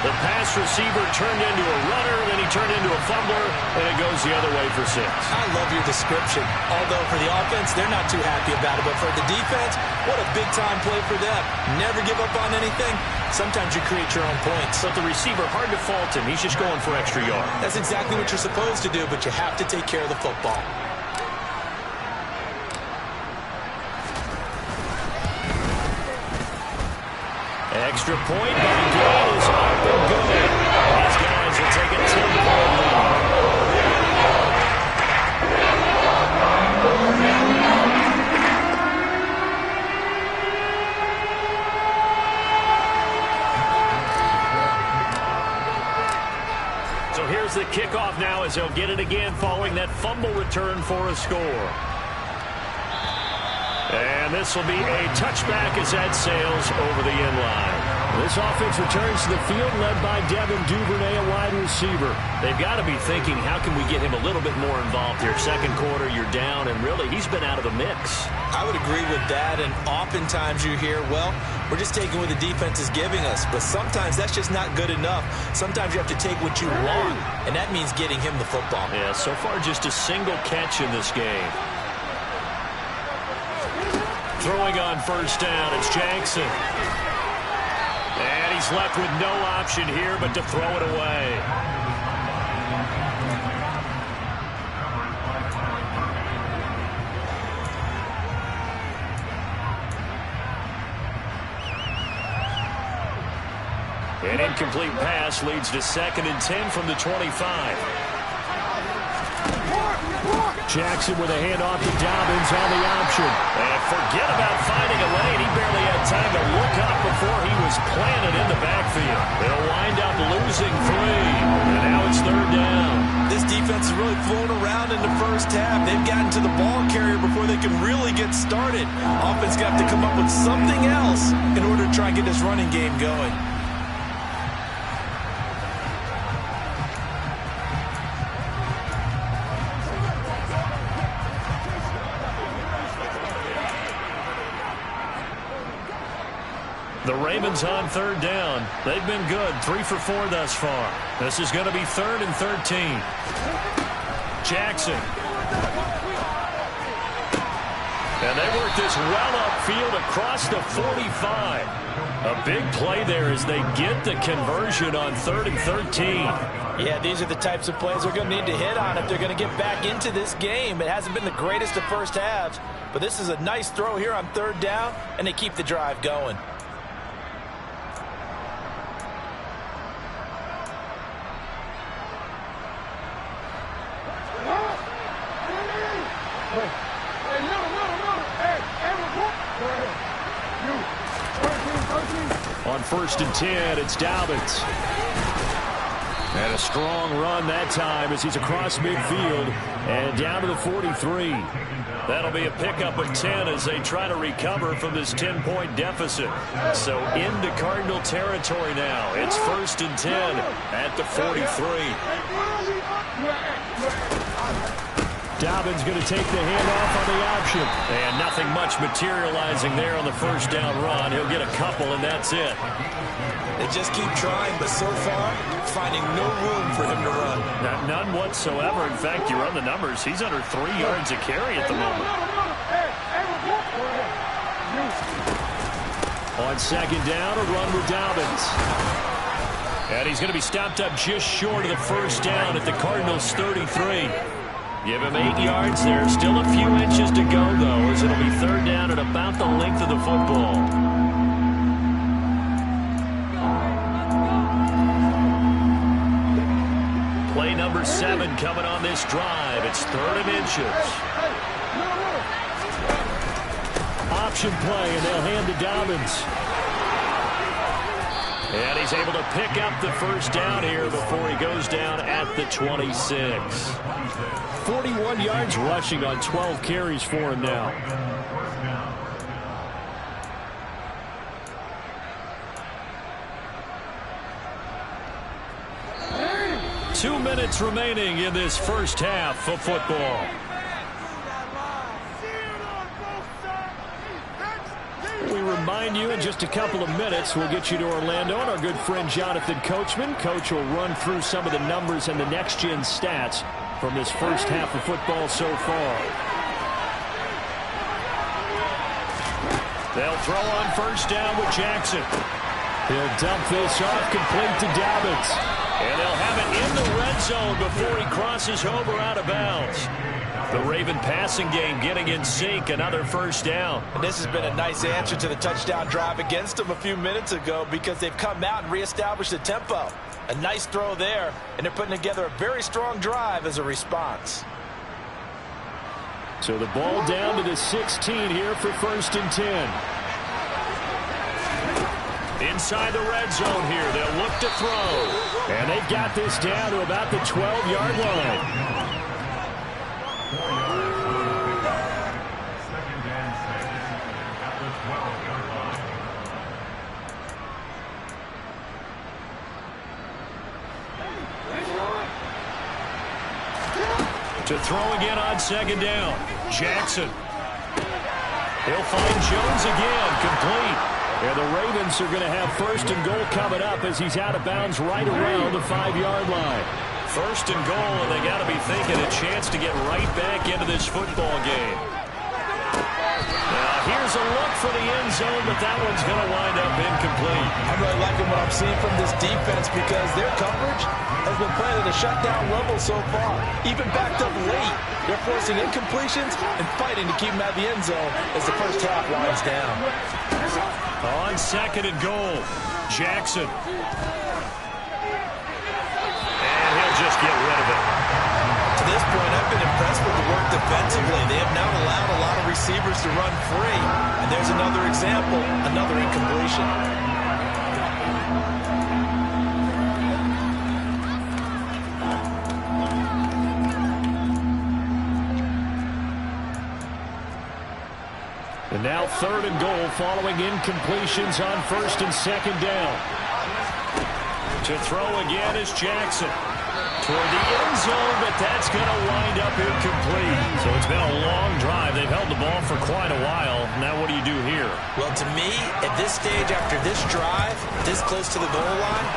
The pass receiver turned into a runner, then he turned into a fumbler, and it goes the other way for 6. I love your description. Although for the offense, they're not too happy about it. But for the defense, what a big-time play for them. Never give up on anything. Sometimes you create your own points. But the receiver, hard to fault him. He's just going for extra yard. That's exactly what you're supposed to do, but you have to take care of the football. Extra point by Gay is up and good. These guys will take a 10-point lead. So here's the kickoff now as they'll get it again following that fumble return for a score. And this will be a touchback as that sails over the end line. This offense returns to the field led by Devin Duvernay, a wide receiver. They've got to be thinking, how can we get him a little bit more involved here? Second quarter, you're down, and really, he's been out of the mix. I would agree with that, and oftentimes you hear, well, we're just taking what the defense is giving us. But sometimes that's just not good enough. Sometimes you have to take what you want, and that means getting him the football. Yeah, so far just a single catch in this game. Throwing on first down, it's Jackson. And he's left with no option here but to throw it away. An incomplete pass leads to 2nd and 10 from the 25. Jackson with a handoff to Dobbins on the option. And forget about finding a lane. He barely had time to look up before he was planted in the backfield. They'll wind up losing 3. And now it's 3rd down. This defense has really flown around in the first half. They've gotten to the ball carrier before they can really get started. Offense got to come up with something else in order to try and get this running game going. The Ravens on third down. They've been good, 3 for 4 thus far. This is going to be 3rd and 13. Jackson. And they work this well upfield across the 45. A big play there as they get the conversion on 3rd and 13. Yeah, these are the types of plays they're going to need to hit on if they're going to get back into this game. It hasn't been the greatest of first halves, but this is a nice throw here on 3rd down, and they keep the drive going. On 1st and 10, it's Dobbins. And a strong run that time as he's across midfield and down to the 43. That'll be a pickup of 10 as they try to recover from this 10-point deficit. So into Cardinal territory now. It's 1st and 10 at the 43. Dobbins going to take the handoff on the option. And nothing much materializing there on the 1st down run. He'll get a couple, and that's it. They just keep trying, but so far, finding no room for him to run. None whatsoever. In fact, you run the numbers. He's under 3 yards a carry at the moment. On 2nd down, a run with Dobbins. And he's going to be stopped up just short of the 1st down at the Cardinals' 33. Give him 8 yards there. Still a few inches to go, though, as it'll be 3rd down at about the length of the football. Play number 7 coming on this drive. It's 3rd and inches. Option play, and they'll hand to Dobbins. And he's able to pick up the 1st down here before he goes down at the 26. 41 yards rushing on 12 carries for him now. Two minutes remaining in this first half of football. We remind you in just a couple of minutes we'll get you to Orlando and our good friend Jonathan Coachman. Coach will run through some of the numbers and the next-gen stats from this first half of football so far. They'll throw on 1st down with Jackson. He'll dump this off complete to Dobbins. And they'll have it in the red zone before he crosses over out of bounds. The Raven passing game getting in sync, another 1st down. And this has been a nice answer to the touchdown drive against them a few minutes ago because they've come out and reestablished the tempo. A nice throw there, and they're putting together a very strong drive as a response. So the ball down to the 16 here for 1st and 10. Inside the red zone here, they'll look to throw. And they've got this down to about the 12-yard line. To throw again on 2nd down. Jackson. He'll find Jones again, complete. And the Ravens are going to have 1st and goal coming up as he's out of bounds right around the 5-yard line. 1st and goal, and they got to be thinking a chance to get right back into this football game. Now, here's a look for the end zone, but that one's going to wind up incomplete. I'm really liking what I'm seeing from this defense because their coverage has been playing at a shutdown level so far. Even backed up late, they're forcing incompletions and fighting to keep them out of the end zone as the first half winds down. On 2nd and goal, Jackson. And he'll just get rid of it. To this point, I've been impressed with the work defensively. They have now allowed a lot of receivers to run free. And there's another example, another incompletion. And now 3rd and goal following incompletions on 1st and 2nd down. To throw again is Jackson. toward the end zone, but that's going to wind up incomplete. So it's been a long drive. They've held the ball for quite a while. Now what do you do here? Well, to me, at this stage, after this drive, this close to the goal line,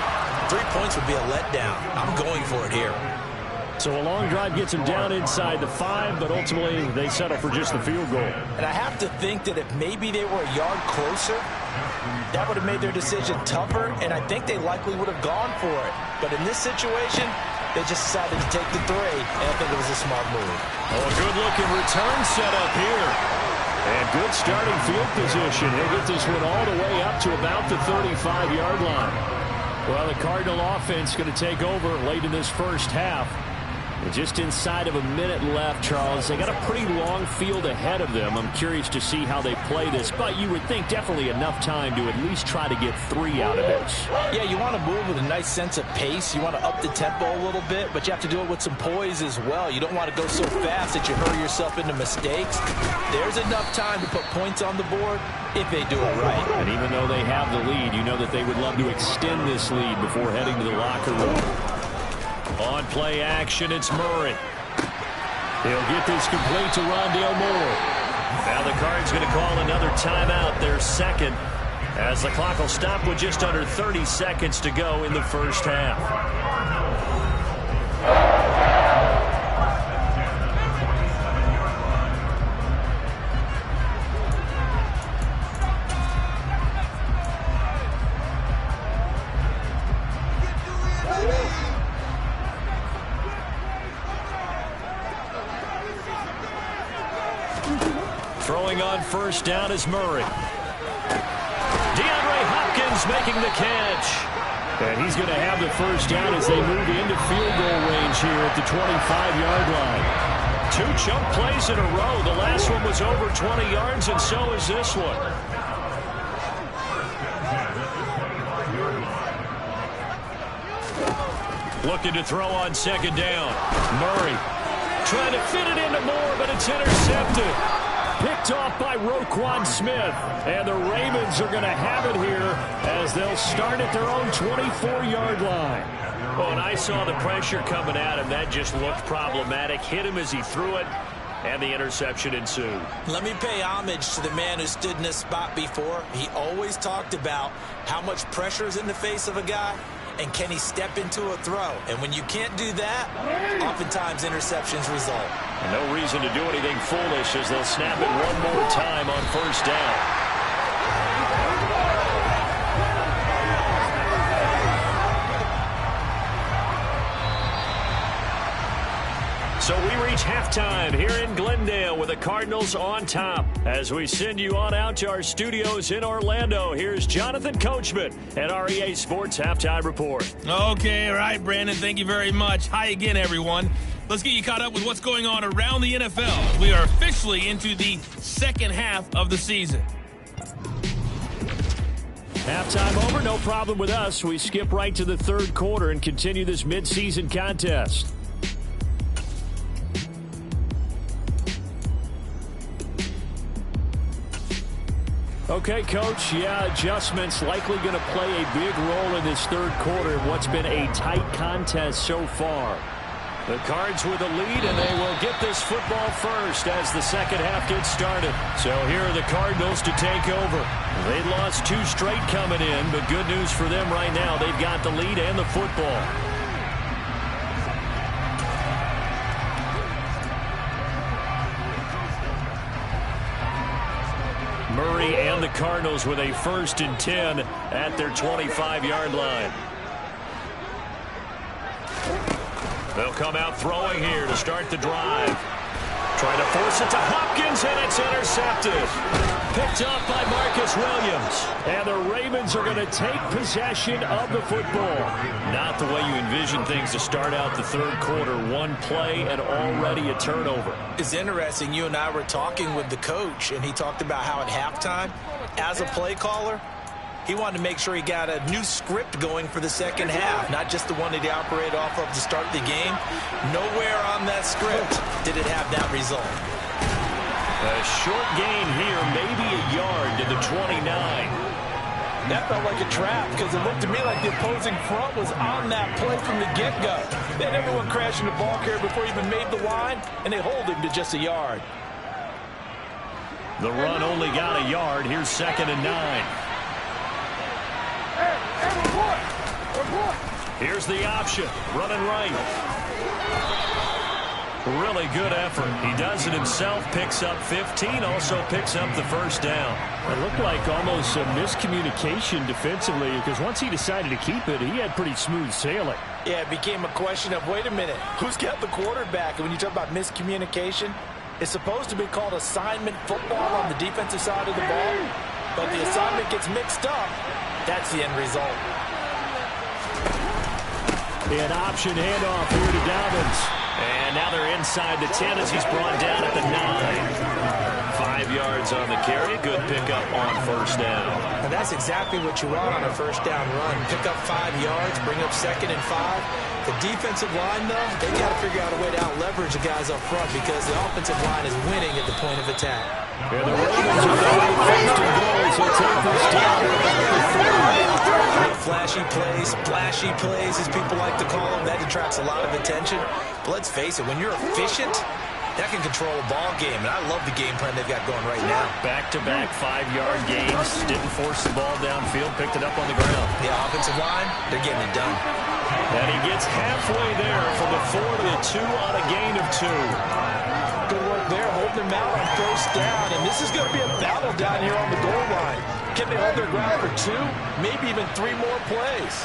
3 points would be a letdown. I'm going for it here. So a long drive gets them down inside the 5, but ultimately they settle for just the field goal. And I have to think that if maybe they were a yard closer, that would have made their decision tougher, and I think they likely would have gone for it. But in this situation, they just decided to take the 3, and I think it was a smart move. Oh, a good-looking return set up here. And good starting field position. He'll get this one all the way up to about the 35-yard line. Well, the Cardinal offense going to take over late in this first half. Just inside of a minute left, Charles. They got a pretty long field ahead of them. I'm curious to see how they play this, but you would think definitely enough time to at least try to get 3 out of this. Yeah, you want to move with a nice sense of pace. You want to up the tempo a little bit, but you have to do it with some poise as well. You don't want to go so fast that you hurry yourself into mistakes. There's enough time to put points on the board if they do it right. And even though they have the lead, you know that they would love to extend this lead before heading to the locker room. On play action, it's Murray. He'll get this complete to Rondale Moore. Now the Cards going to call another timeout, their second, as the clock will stop with just under 30 seconds to go in the first half. Throwing on first down is Murray. DeAndre Hopkins making the catch. And he's going to have the first down as they move into field goal range here at the 25-yard line. 2 chunk plays in a row. The last one was over 20 yards, and so is this one. Looking to throw on second down. Murray trying to fit it into Moore, but it's intercepted. Picked off by Roquan Smith. And the Ravens are going to have it here as they'll start at their own 24-yard line. Oh, and I saw the pressure coming at him. That just looked problematic. Hit him as he threw it, and the interception ensued. Let me pay homage to the man who stood in this spot before. He always talked about how much pressure is in the face of a guy, and can he step into a throw? And when you can't do that, oftentimes interceptions result. And no reason to do anything foolish as they'll snap it one more time on first down. So we reach halftime here in Glendale with the Cardinals on top. As we send you on out to our studios in Orlando, here's Jonathan Coachman at our EA Sports Halftime Report. Okay, all right, Brandon, thank you very much. Hi again, everyone. Let's get you caught up with what's going on around the NFL. We are officially into the second half of the season. Halftime over, no problem with us. We skip right to the third quarter and continue this midseason contest. Okay, Coach, adjustments likely going to play a big role in this third quarter in what's been a tight contest so far. The Cards with a lead, and they will get this football first as the second half gets started. So here are the Cardinals to take over. They lost 2 straight coming in, but good news for them right now. They've got the lead and the football. Murray and the Cardinals with a 1st and 10 at their 25-yard line. They'll come out throwing here to start the drive. Trying to force it to Hopkins, and it's intercepted. Picked off by Marcus Williams. And the Ravens are going to take possession of the football. Not the way you envision things to start out the third quarter. 1 play and already a turnover. It's interesting. You and I were talking with the coach, and he talked about how at halftime, as a play caller, he wanted to make sure he got a new script going for the second half, not just the one that he operated off of to start the game. Nowhere on that script did it have that result. A short gain here, maybe a yard to the 29. That felt like a trap because it looked to me like the opposing front was on that play from the get-go. They had everyone crashing the ball carrier before he even made the line, and they hold him to just a yard. The run only got a yard. Here's 2nd and 9. Here's the option. Running right. Really good effort. He does it himself, picks up 15, also picks up the first down. It looked like almost a miscommunication defensively because once he decided to keep it, he had pretty smooth sailing. Yeah, it became a question of, wait a minute, who's got the quarterback? And when you talk about miscommunication, it's supposed to be called assignment football on the defensive side of the ball, but the assignment gets mixed up. That's the end result. An option handoff here to Dobbins. And now they're inside the 10 as he's brought down at the 9. 5 yards on the carry. Good pickup on first down. And that's exactly what you want on a first down run. Pick up 5 yards, bring up 2nd and 5. The defensive line, though, they got to figure out a way to out-leverage the guys up front because the offensive line is winning at the point of attack. And the Ravens are going first and goals. They'll take this down at about the 30. Flashy plays, splashy plays, as people like to call them. That attracts a lot of attention. But let's face it, when you're efficient, that can control a ball game. And I love the game plan they've got going right now. Back-to-back 5-yard gains. Didn't force the ball downfield. Picked it up on the ground. The offensive line, they're getting it done. And he gets halfway there from the 4 to the 2 on a gain of 2. Good work there, holding them out on first down. And this is going to be a battle down here on the goal line. Can they hold their ground for 2, maybe even 3 more plays?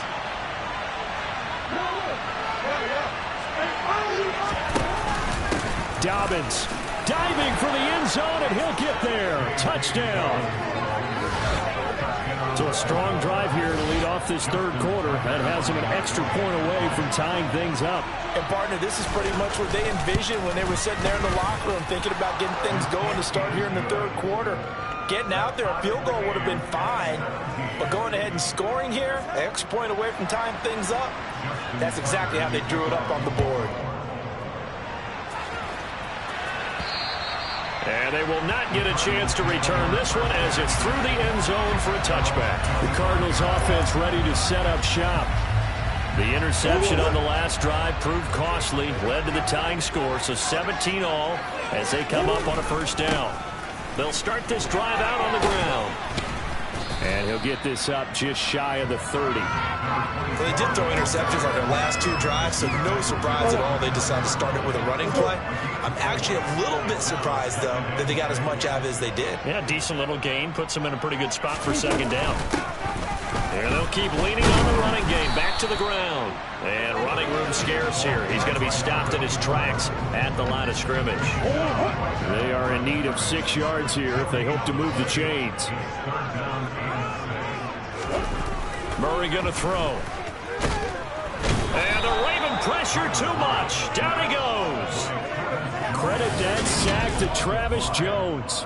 Dobbins diving for the end zone, and he'll get there. Touchdown. So a strong drive here to lead off this third quarter. That has him an extra point away from tying things up. And, partner, this is pretty much what they envisioned when they were sitting there in the locker room thinking about getting things going to start here in the third quarter. Getting out there, a field goal would have been fine. But going ahead and scoring here, an extra point away from tying things up, that's exactly how they drew it up on the board. And they will not get a chance to return this one as it's through the end zone for a touchback. The Cardinals offense ready to set up shop. The interception on the last drive proved costly, led to the tying score, so 17 all as they come up on a first down. They'll start this drive out on the ground. And he'll get this up just shy of the 30. Well, they did throw interceptions on their last 2 drives, so no surprise at all they decided to start it with a running play. I'm actually a little bit surprised, though, that they got as much out of it as they did. Yeah, decent little gain. Puts them in a pretty good spot for second down. And they'll keep leaning on the running game. Back to the ground. And running room scarce here. He's going to be stopped in his tracks at the line of scrimmage. They are in need of 6 yards here if they hope to move the chains. Murray going to throw. And the Raven pressure too much. Down he goes. Credit that sack to Travis Jones.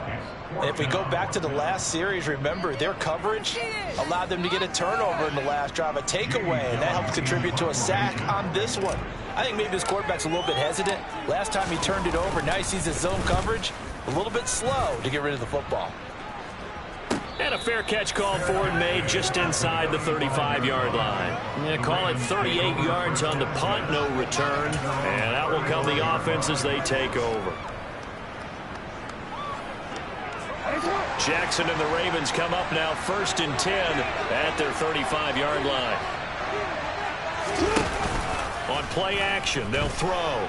And if we go back to the last series, remember, their coverage allowed them to get a turnover in the last drive, a takeaway, and that helped contribute to a sack on this one. I think maybe his quarterback's a little bit hesitant. Last time he turned it over, now he sees his zone coverage a little bit slow to get rid of the football. And a fair catch called for and made just inside the 35-yard line. Yeah, call it 38 yards on the punt, no return. And out will come the offense as they take over. Jackson and the Ravens come up now 1st and 10 at their 35-yard line. On play action, they'll throw.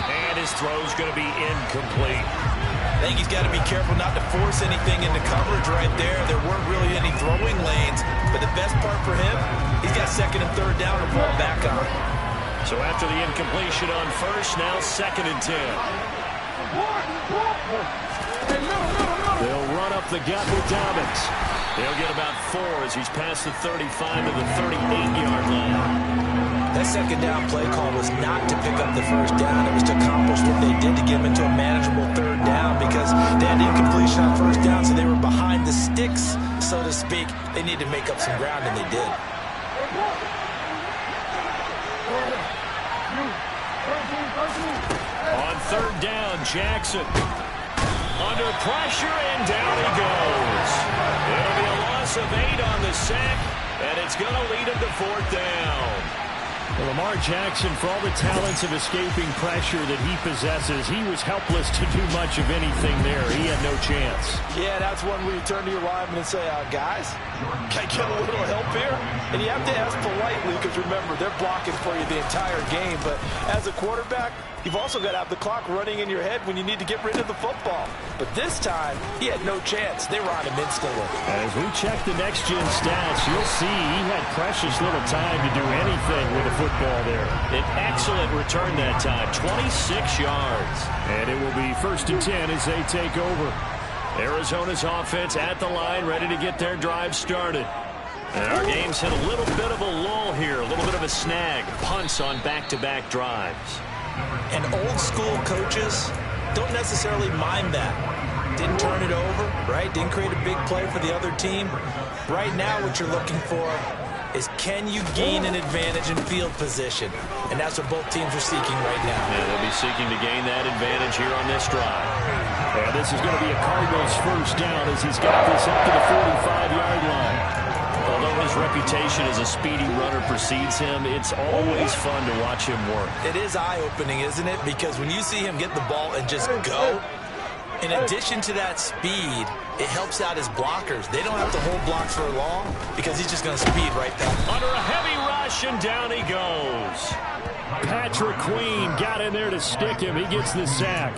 And his throw's going to be incomplete. I think he's got to be careful not to force anything into coverage right there. There weren't really any throwing lanes, but the best part for him, he's got 2nd and 3rd down to fall back on. So after the incompletion on first, now 2nd and 10. They'll run up the gut with Dobbins. He'll get about 4 as he's past the 35 to the 38-yard line. That 2nd down play call was not to pick up the 1st down. It was to accomplish what they did to get him into a manageable 3rd down because they had incompletion on 1st down, so they were behind the sticks, so to speak. They needed to make up some ground, and they did. On 3rd down, Jackson under pressure, and down he goes. It'll be a loss of 8 on the sack, and it's going to lead him to 4th down. Well, Lamar Jackson, for all the talents of escaping pressure that he possesses, he was helpless to do much of anything there. He had no chance. Yeah, that's one where you turn to your lineman and say, guys, can I get a little help here? And you have to ask politely because, remember, they're blocking for you the entire game. But as a quarterback, you've also got to have the clock running in your head when you need to get rid of the football. But this time, he had no chance. They were on him instantly. As we check the next-gen stats, you'll see he had precious little time to do anything with the football there. An excellent return that time, 26 yards. And it will be 1st and 10 as they take over. Arizona's offense at the line, ready to get their drive started. And our game's hit a little bit of a lull here, a little bit of a snag. Punts on back-to-back drives. And old-school coaches don't necessarily mind that. Didn't turn it over, right? Didn't create a big play for the other team. Right now what you're looking for is, can you gain an advantage in field position? And that's what both teams are seeking right now. Yeah, they'll be seeking to gain that advantage here on this drive. And this is going to be a Cardinals 1st down as he's got this up to the 45-yard line. Although his reputation as a speedy runner precedes him, it's always fun to watch him work. It is eye-opening, isn't it? Because when you see him get the ball and just go, in addition to that speed, it helps out his blockers. They don't have to hold blocks for long because he's just going to speed right back. Under a heavy rush, and down he goes. Patrick Queen got in there to stick him. He gets the sack.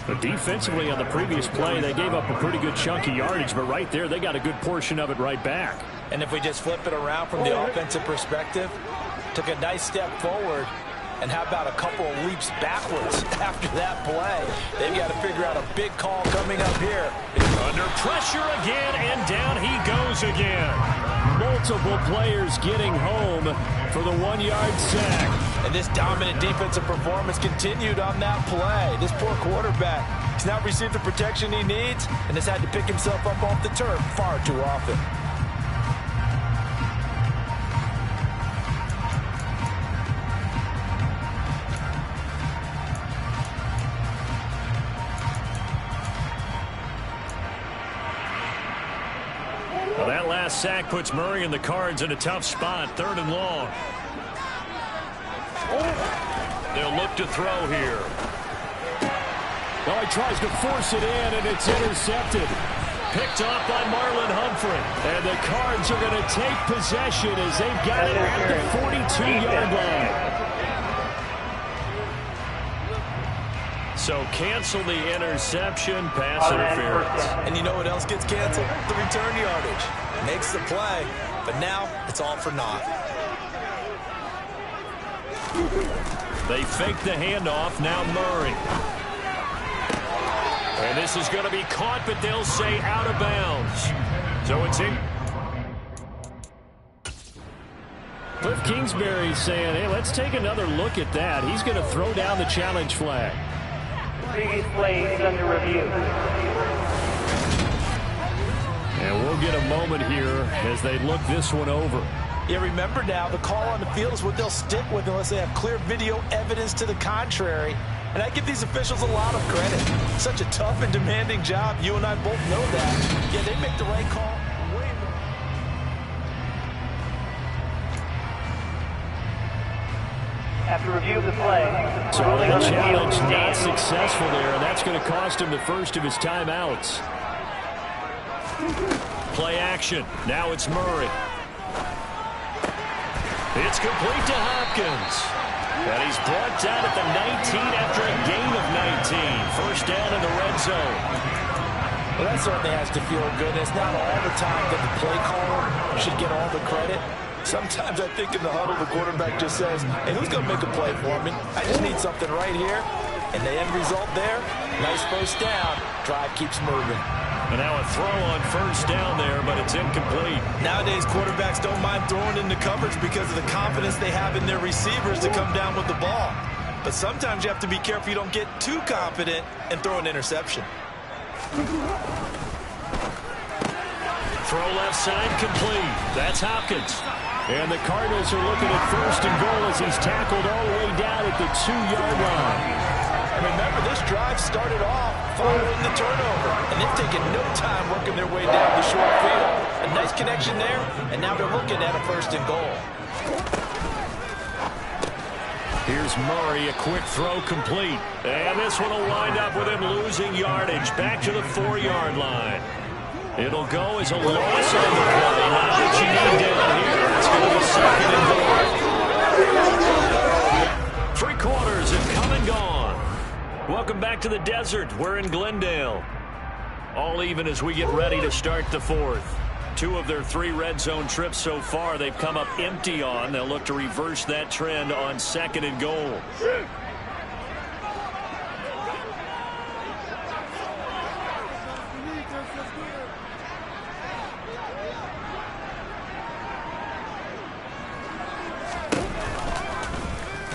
But defensively on the previous play, they gave up a pretty good chunk of yardage. But right there, they got a good portion of it right back. And if we just flip it around from the offensive perspective, took a nice step forward. And how about a couple of leaps backwards after that play? They've got to figure out a big call coming up here. Under pressure again, and down he goes again. Multiple players getting home for the 1-yard sack. And this dominant defensive performance continued on that play. This poor quarterback has not received the protection he needs and has had to pick himself up off the turf far too often. Well, that last sack puts Murray and the Cards in a tough spot, 3rd and long. They'll look to throw here. Oh, he tries to force it in, and it's intercepted. Picked off by Marlon Humphrey. And the Cards are going to take possession as they've got it at the 42-yard line. So cancel the interception, pass interference. And you know what else gets canceled? The return yardage. Makes the play, but now it's all for naught. They fake the handoff, now Murray. And this is going to be caught, but they'll say out of bounds. So it's in. Cliff Kingsbury saying, hey, let's take another look at that. He's going to throw down the challenge flag. Previous play is under review. And we'll get a moment here as they look this one over. Yeah, remember now, the call on the field is what they'll stick with unless they have clear video evidence to the contrary. And I give these officials a lot of credit. Such a tough and demanding job. You and I both know that. Yeah, they make the right call. After review of the play, So ruling that on the challenge field not stands. successful there, and that's going to cost him the first of his timeouts. Play action. Now it's Murray. It's complete to Hopkins. And he's brought down at the 19 after a gain of 19. First down in the red zone. Well, that certainly has to feel good. It's not all the time that the play caller should get all the credit. Sometimes I think in the huddle, the quarterback just says, hey, who's going to make a play for me? I just need something right here. And the end result there, nice first down. Drive keeps moving. And now a throw on first down there, but it's incomplete. Nowadays, quarterbacks don't mind throwing into coverage because of the confidence they have in their receivers to come down with the ball. But sometimes you have to be careful you don't get too confident and throw an interception. Throw left side complete. That's Hopkins. And the Cardinals are looking at first and goal as he's tackled all the way down at the 2-yard line. And remember, this drive started off following the turnover, and they've taken no time working their way down the short field. A nice connection there, and now they're looking at a 1st and goal. Here's Murray, a quick throw complete. And this one will wind up with him losing yardage back to the 4-yard line. It'll go as a loss on the play. Not what you need down here. It's going to be 2nd and goal. 3 quarters have come and gone. Welcome back to the desert. We're in Glendale. All even as we get ready to start the 4th. 2 of their 3 red zone trips so far they've come up empty on. They'll look to reverse that trend on 2nd and goal.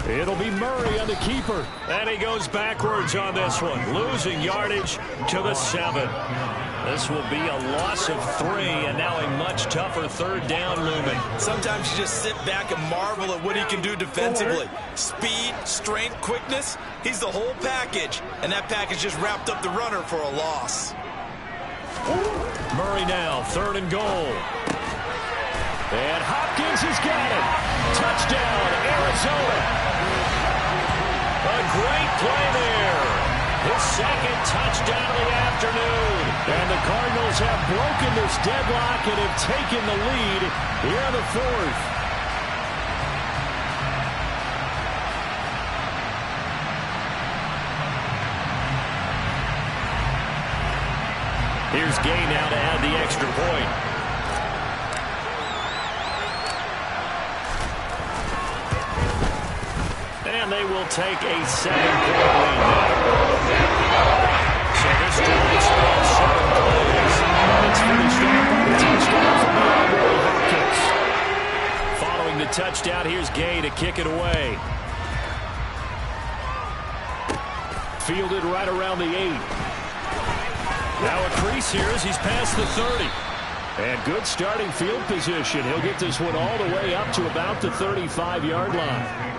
It'll be Murray on the keeper. And he goes backwards on this one. Losing yardage to the 7. This will be a loss of 3, and now a much tougher 3rd down looming. Sometimes you just sit back and marvel at what he can do defensively. Speed, strength, quickness, he's the whole package. And that package just wrapped up the runner for a loss. Murray now, 3rd and goal. And Hopkins has got it. Touchdown, Arizona. A great play there. His 2nd touchdown of the afternoon. And the Cardinals have broken this deadlock and have taken the lead here in the 4th. Here's Gay now to add the extra point. And they will take a 7-point lead now. So this drive spans 7 plays. And it's finished off by the touchdown from DeAndre Hopkins. Following the touchdown, here's Gay to kick it away. Fielded right around the 8. Now a crease here as he's past the 30. And good starting field position. He'll get this one all the way up to about the 35-yard line.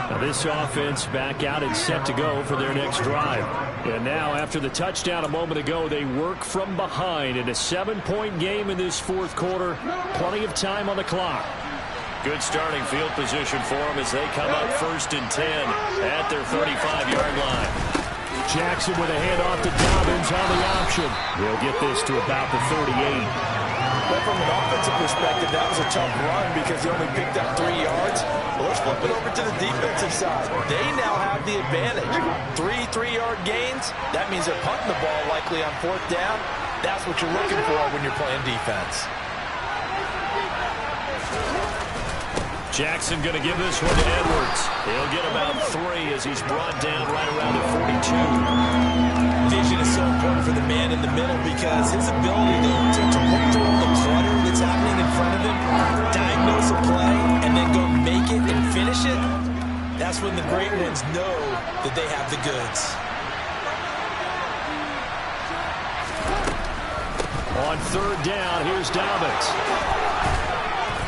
Now this offense back out and set to go for their next drive. And now after the touchdown a moment ago, they work from behind in a 7-point game in this 4th quarter. Plenty of time on the clock. Good starting field position for them as they come up 1st and 10 at their 35-yard line. Jackson with a handoff to Dobbins on the option. He'll get this to about the 38. But from an offensive perspective, that was a tough run because he only picked up 3 yards. Well, let's flip it over to the defensive side. They now have the advantage. 3 3-yard gains. That means they're punting the ball likely on 4th down. That's what you're looking for when you're playing defense. Jackson going to give this one to Edwards. He'll get about 3 as he's brought down right around the 42. Vision is so important for the man in the middle because his ability to look through all the clutter that's happening in front of him, diagnose a play, and then go make it and finish it, that's when the great ones know that they have the goods. On 3rd down, here's Dobbins.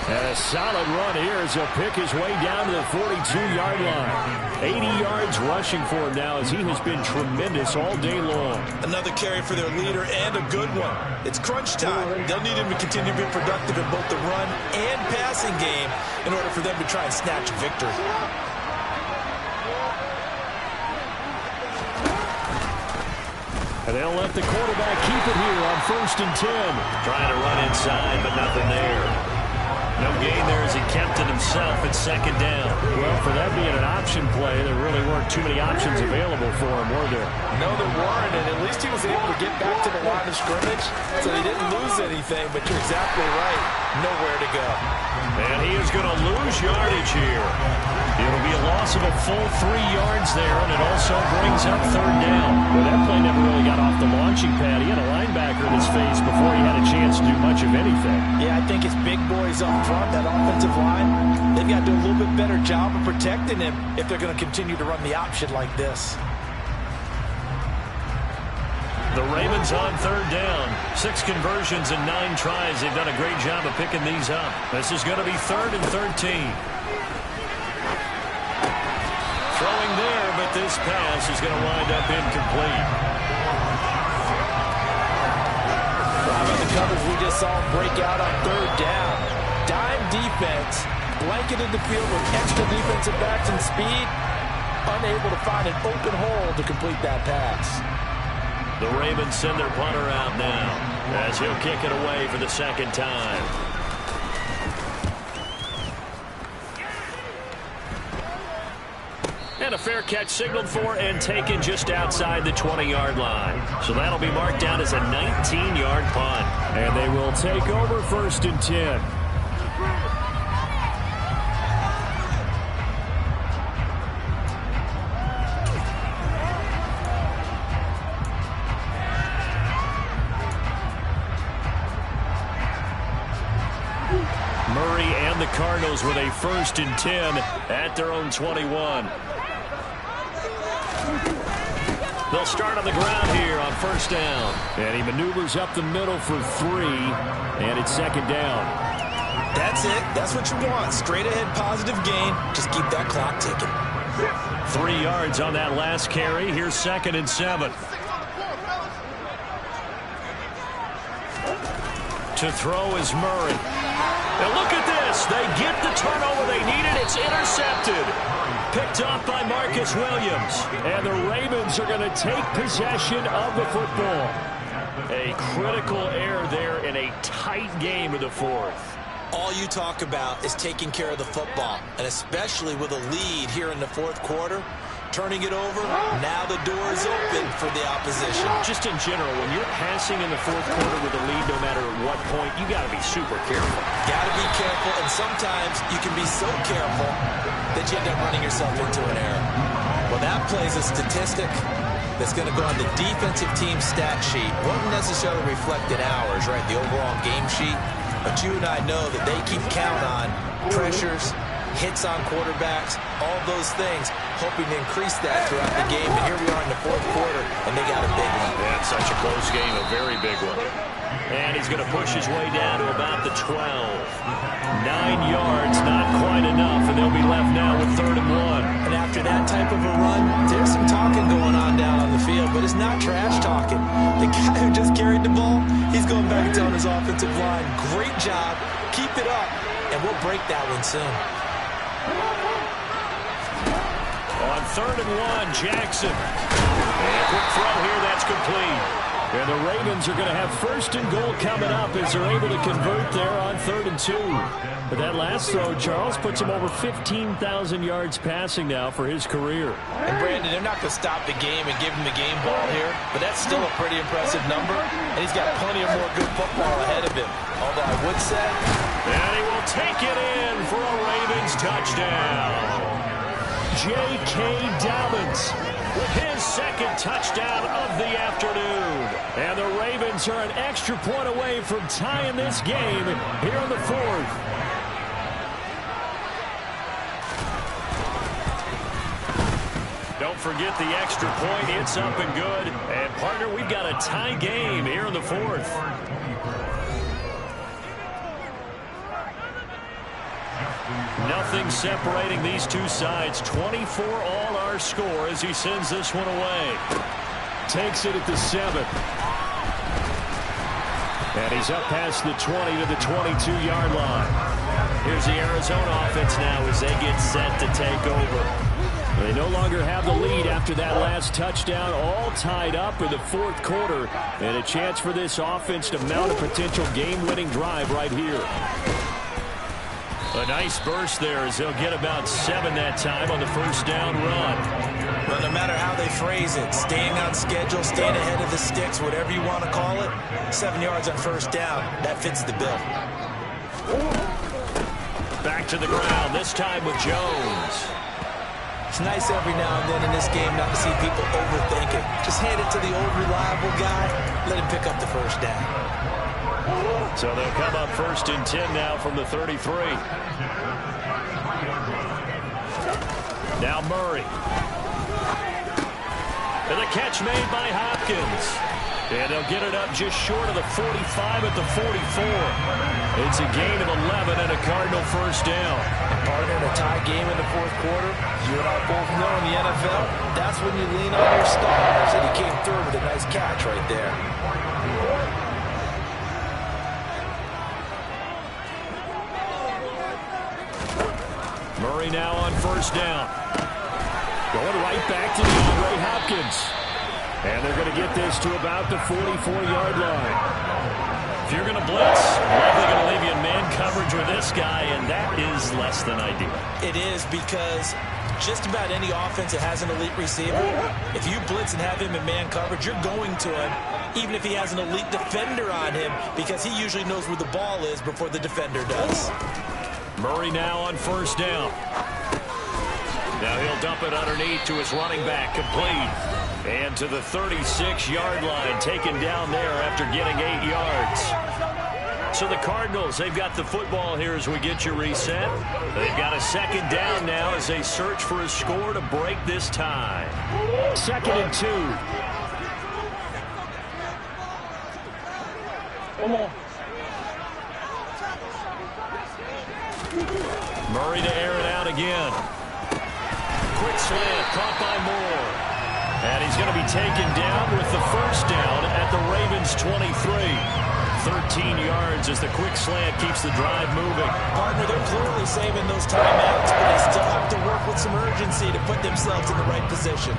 And a solid run here as he'll pick his way down to the 42-yard line. 80 yards rushing for him now as he has been tremendous all day long. Another carry for their leader and a good one. It's crunch time. They'll need him to continue to be productive in both the run and passing game in order for them to try and snatch a victory. And they'll let the quarterback keep it here on 1st and 10. Trying to run inside, but nothing there. No gain there as he kept it himself at 2nd down. Well, for that being an option play, there really weren't too many options available for him, were there? No, there weren't, and at least he was able to get back to the line of scrimmage, so he didn't lose anything, but you're exactly right. Nowhere to go. And he is going to lose yardage here. It'll be a loss of a full 3 yards there, and it also brings up 3rd down. Well, that play never really got off the launching pad. He had a linebacker in his face before he had a chance to do much of anything. Yeah, I think his big boys up front, that offensive line, they've got to do a little bit better job of protecting him if they're going to continue to run the option like this. The Ravens on 3rd down. 6 conversions and 9 tries. They've done a great job of picking these up. This is going to be 3rd and 13. Throwing there, but this pass is going to wind up incomplete. How about the coverage we just saw break out on third down? Dime defense, blanketed the field with extra defensive backs and speed, unable to find an open hole to complete that pass. The Ravens send their punter out now as he'll kick it away for the second time. And a fair catch signaled for and taken just outside the 20-yard line. So that'll be marked down as a 19-yard punt. And they will take over 1st and 10. Murray and the Cardinals with a 1st and 10 at their own 21. They'll start on the ground here on 1st down. And he maneuvers up the middle for 3, and it's 2nd down. That's it. That's what you want. Straight ahead positive gain. Just keep that clock ticking. 3 yards on that last carry. Here's 2nd and 7. To throw is Murray. And look at this. They get the turnover they needed. It's intercepted. Picked off by Marcus Williams. And the Ravens are going to take possession of the football. A critical error there in a tight game of the 4th. All you talk about is taking care of the football, and especially with a lead here in the 4th quarter. Turning it over, now the door is open for the opposition. Just in general, when you're passing in the 4th quarter with a lead, no matter at what point, you got to be super careful. Got to be careful, and sometimes you can be so careful that you end up running yourself into an error. Well, that plays a statistic that's going to go on the defensive team stat sheet. Won't necessarily reflect in hours, right, the overall game sheet, but you and I know that they keep count on pressures, hits on quarterbacks, all those things, hoping to increase that throughout the game. And here we are in the 4th quarter, and they got a big one. That's such a close game, a very big one. And he's going to push his way down to about the 12. 9 yards, not quite enough, and they'll be left now with 3rd and 1. And after that type of a run, there's some talking going on down on the field, but it's not trash talking. The guy who just carried the ball, he's going back and telling his offensive line, great job, keep it up, and we'll break that one soon. On 3rd and 1, Jackson. And a quick throw here, that's complete. And the Ravens are going to have 1st and goal coming up as they're able to convert there on 3rd and 2. But that last throw, Charles, puts him over 15,000 yards passing now for his career. And Brandon, they're not going to stop the game and give him the game ball here, but that's still a pretty impressive number, and he's got plenty of more good football ahead of him. Although I would say... And he will take it in for a Ravens touchdown. J.K. Dobbins with his 2nd touchdown of the afternoon. And the Ravens are an extra point away from tying this game here in the 4th. Don't forget the extra point. It's up and good. And, partner, we've got a tie game here in the 4th. Nothing separating these two sides. 24 all our score as he sends this one away. Takes it at the 7. And he's up past the 20 to the 22-yard line. Here's the Arizona offense now as they get set to take over. They no longer have the lead after that last touchdown, all tied up in the 4th quarter. And a chance for this offense to mount a potential game-winning drive right here. A nice burst there as they'll get about 7 that time on the 1st down run. Well, no matter how they phrase it, staying on schedule, staying ahead of the sticks, whatever you want to call it, 7 yards on 1st down, that fits the bill. Back to the ground, this time with Jones. It's nice every now and then in this game not to see people overthink it. Just hand it to the old reliable guy, let him pick up the 1st down. So they'll come up 1st and 10 now from the 33. Now Murray. And the catch made by Hopkins. And they'll get it up just short of the 45 at the 44. It's a gain of 11 and a Cardinal first down. Partner, in a tie game in the fourth quarter, you and I both know in the NFL, that's when you lean on your stars, and he came through with a nice catch right there. Murray now on first down. Going right back to DeAndre Hopkins. And they're going to get this to about the 44-yard line. If you're going to blitz, likely going to leave you in man coverage with this guy, and that is less than ideal. It is, because just about any offense that has an elite receiver, if you blitz and have him in man coverage, you're going to him, even if he has an elite defender on him, because he usually knows where the ball is before the defender does. Murray now on first down. Now he'll dump it underneath to his running back, complete. And to the 36-yard line, taken down there after getting 8 yards. So the Cardinals, they've got the football here as we get you reset. They've got a second down now as they search for a score to break this tie. 2nd and 2. Come on. Murray to air it out again. Quick slant, caught by Moore. And he's going to be taken down with the first down at the Ravens' 23. 13 yards as the quick slant keeps the drive moving. Partner, they're clearly saving those timeouts, but they still have to work with some urgency to put themselves in the right position.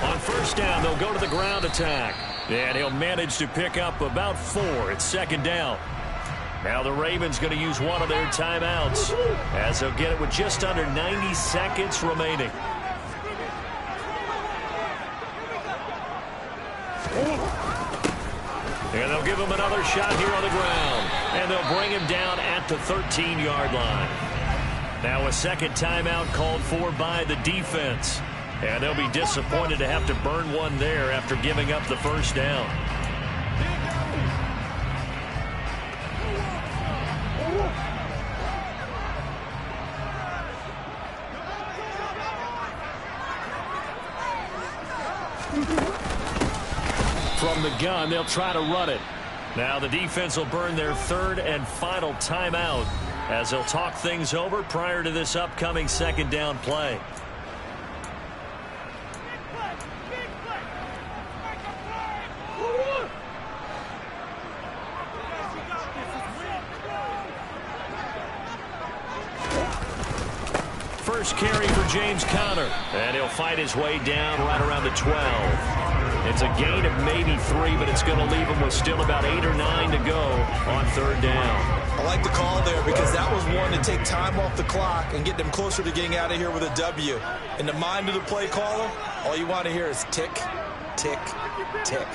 On first down, they'll go to the ground attack. And he'll manage to pick up about 4. It's second down. Now the Ravens going to use one of their timeouts as they'll get it with just under 90 seconds remaining. And they'll give him another shot here on the ground. And they'll bring him down at the 13-yard line. Now a second timeout called for by the defense. And they'll be disappointed to have to burn one there after giving up the first down. From the gun, they'll try to run it. Now the defense will burn their third and final timeout as they'll talk things over prior to this upcoming second down play. First carry for James Conner, and he'll fight his way down right around the 12. It's a gain of maybe 3, but it's going to leave him with still about 8 or 9 to go on third down. I like the call there because that was one to take time off the clock and get them closer to getting out of here with a W. In the mind of the play caller, all you want to hear is tick, tick, tick.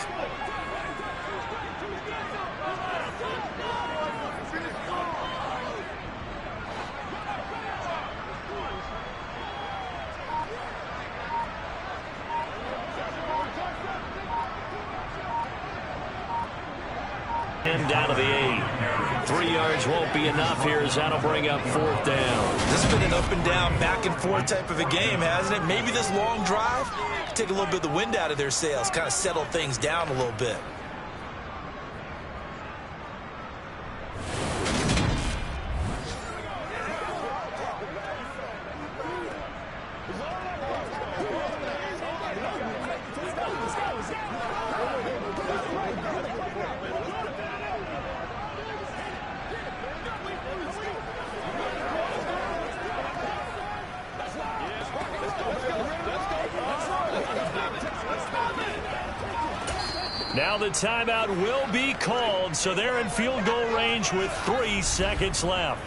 Down to the 8. 3 yards won't be enough here as that'll bring up fourth down. This has been an up and down, back and forth type of a game, hasn't it? Maybe this long drive take a little bit of the wind out of their sails, kind of settle things down a little bit. Now the timeout will be called, so they're in field goal range with 3 seconds left.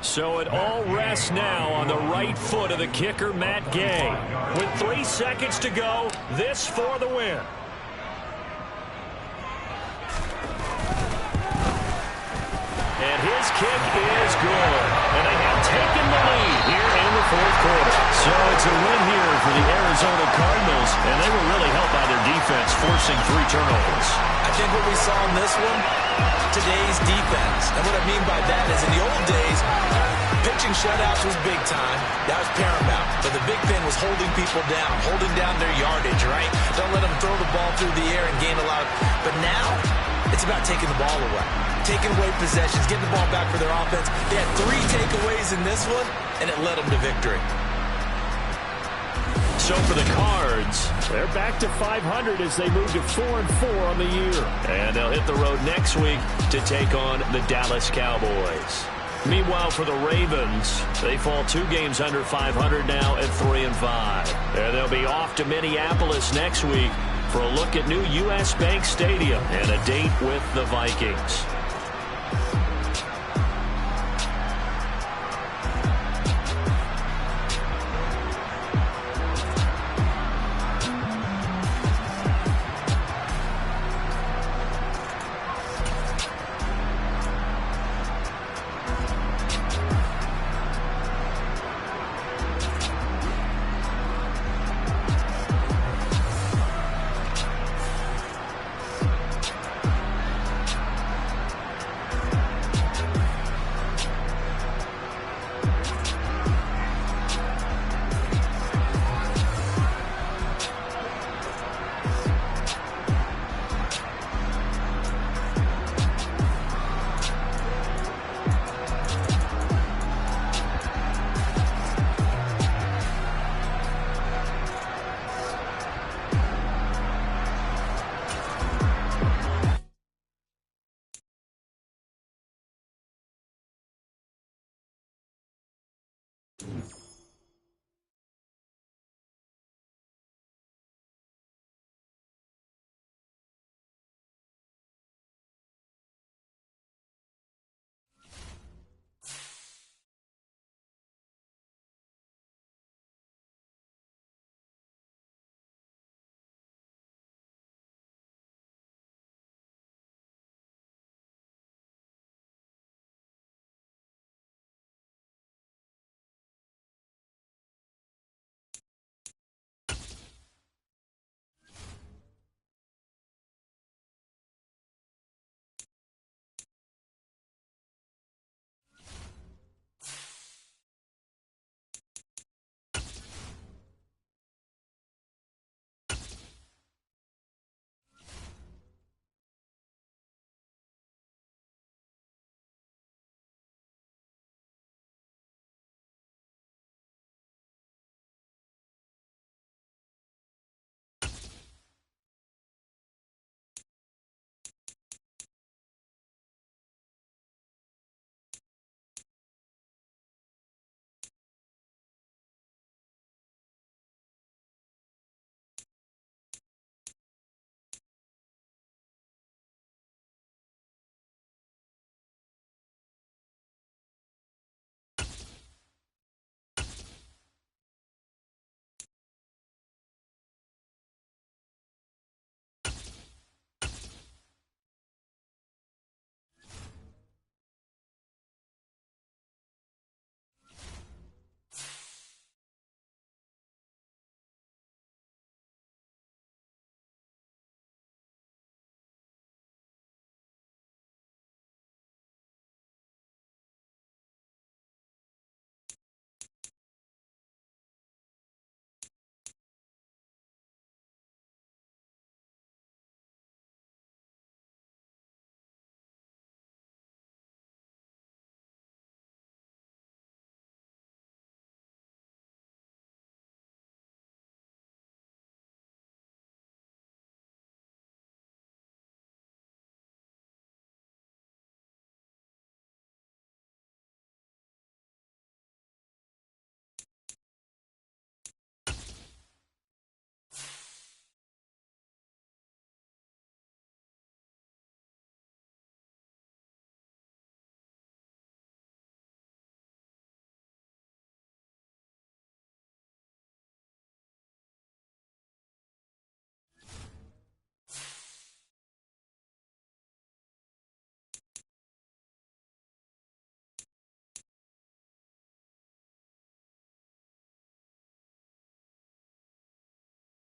So it all rests now on the right foot of the kicker, Matt Gay. With 3 seconds to go, this for the win. And his kick is good. And they have taken the lead here in the fourth quarter. So it's a win here for the Arizona Cardinals, and they were really helped by their defense, forcing 3 turnovers. I think what we saw in this one, today's defense. And what I mean by that is in the old days, pitching shutouts was big time. That was paramount. But the big thing was holding people down, holding down their yardage, right? Don't let them throw the ball through the air and gain a lot. But now, it's about taking the ball away. Taking away possessions, getting the ball back for their offense. They had 3 takeaways in this one, and it led them to victory. So for the Cards, they're back to 500 as they move to 4-4 on the year. And they'll hit the road next week to take on the Dallas Cowboys. Meanwhile, for the Ravens, they fall 2 games under 500 now at 3-5. And they'll be off to Minneapolis next week for a look at new U.S. Bank Stadium and a date with the Vikings.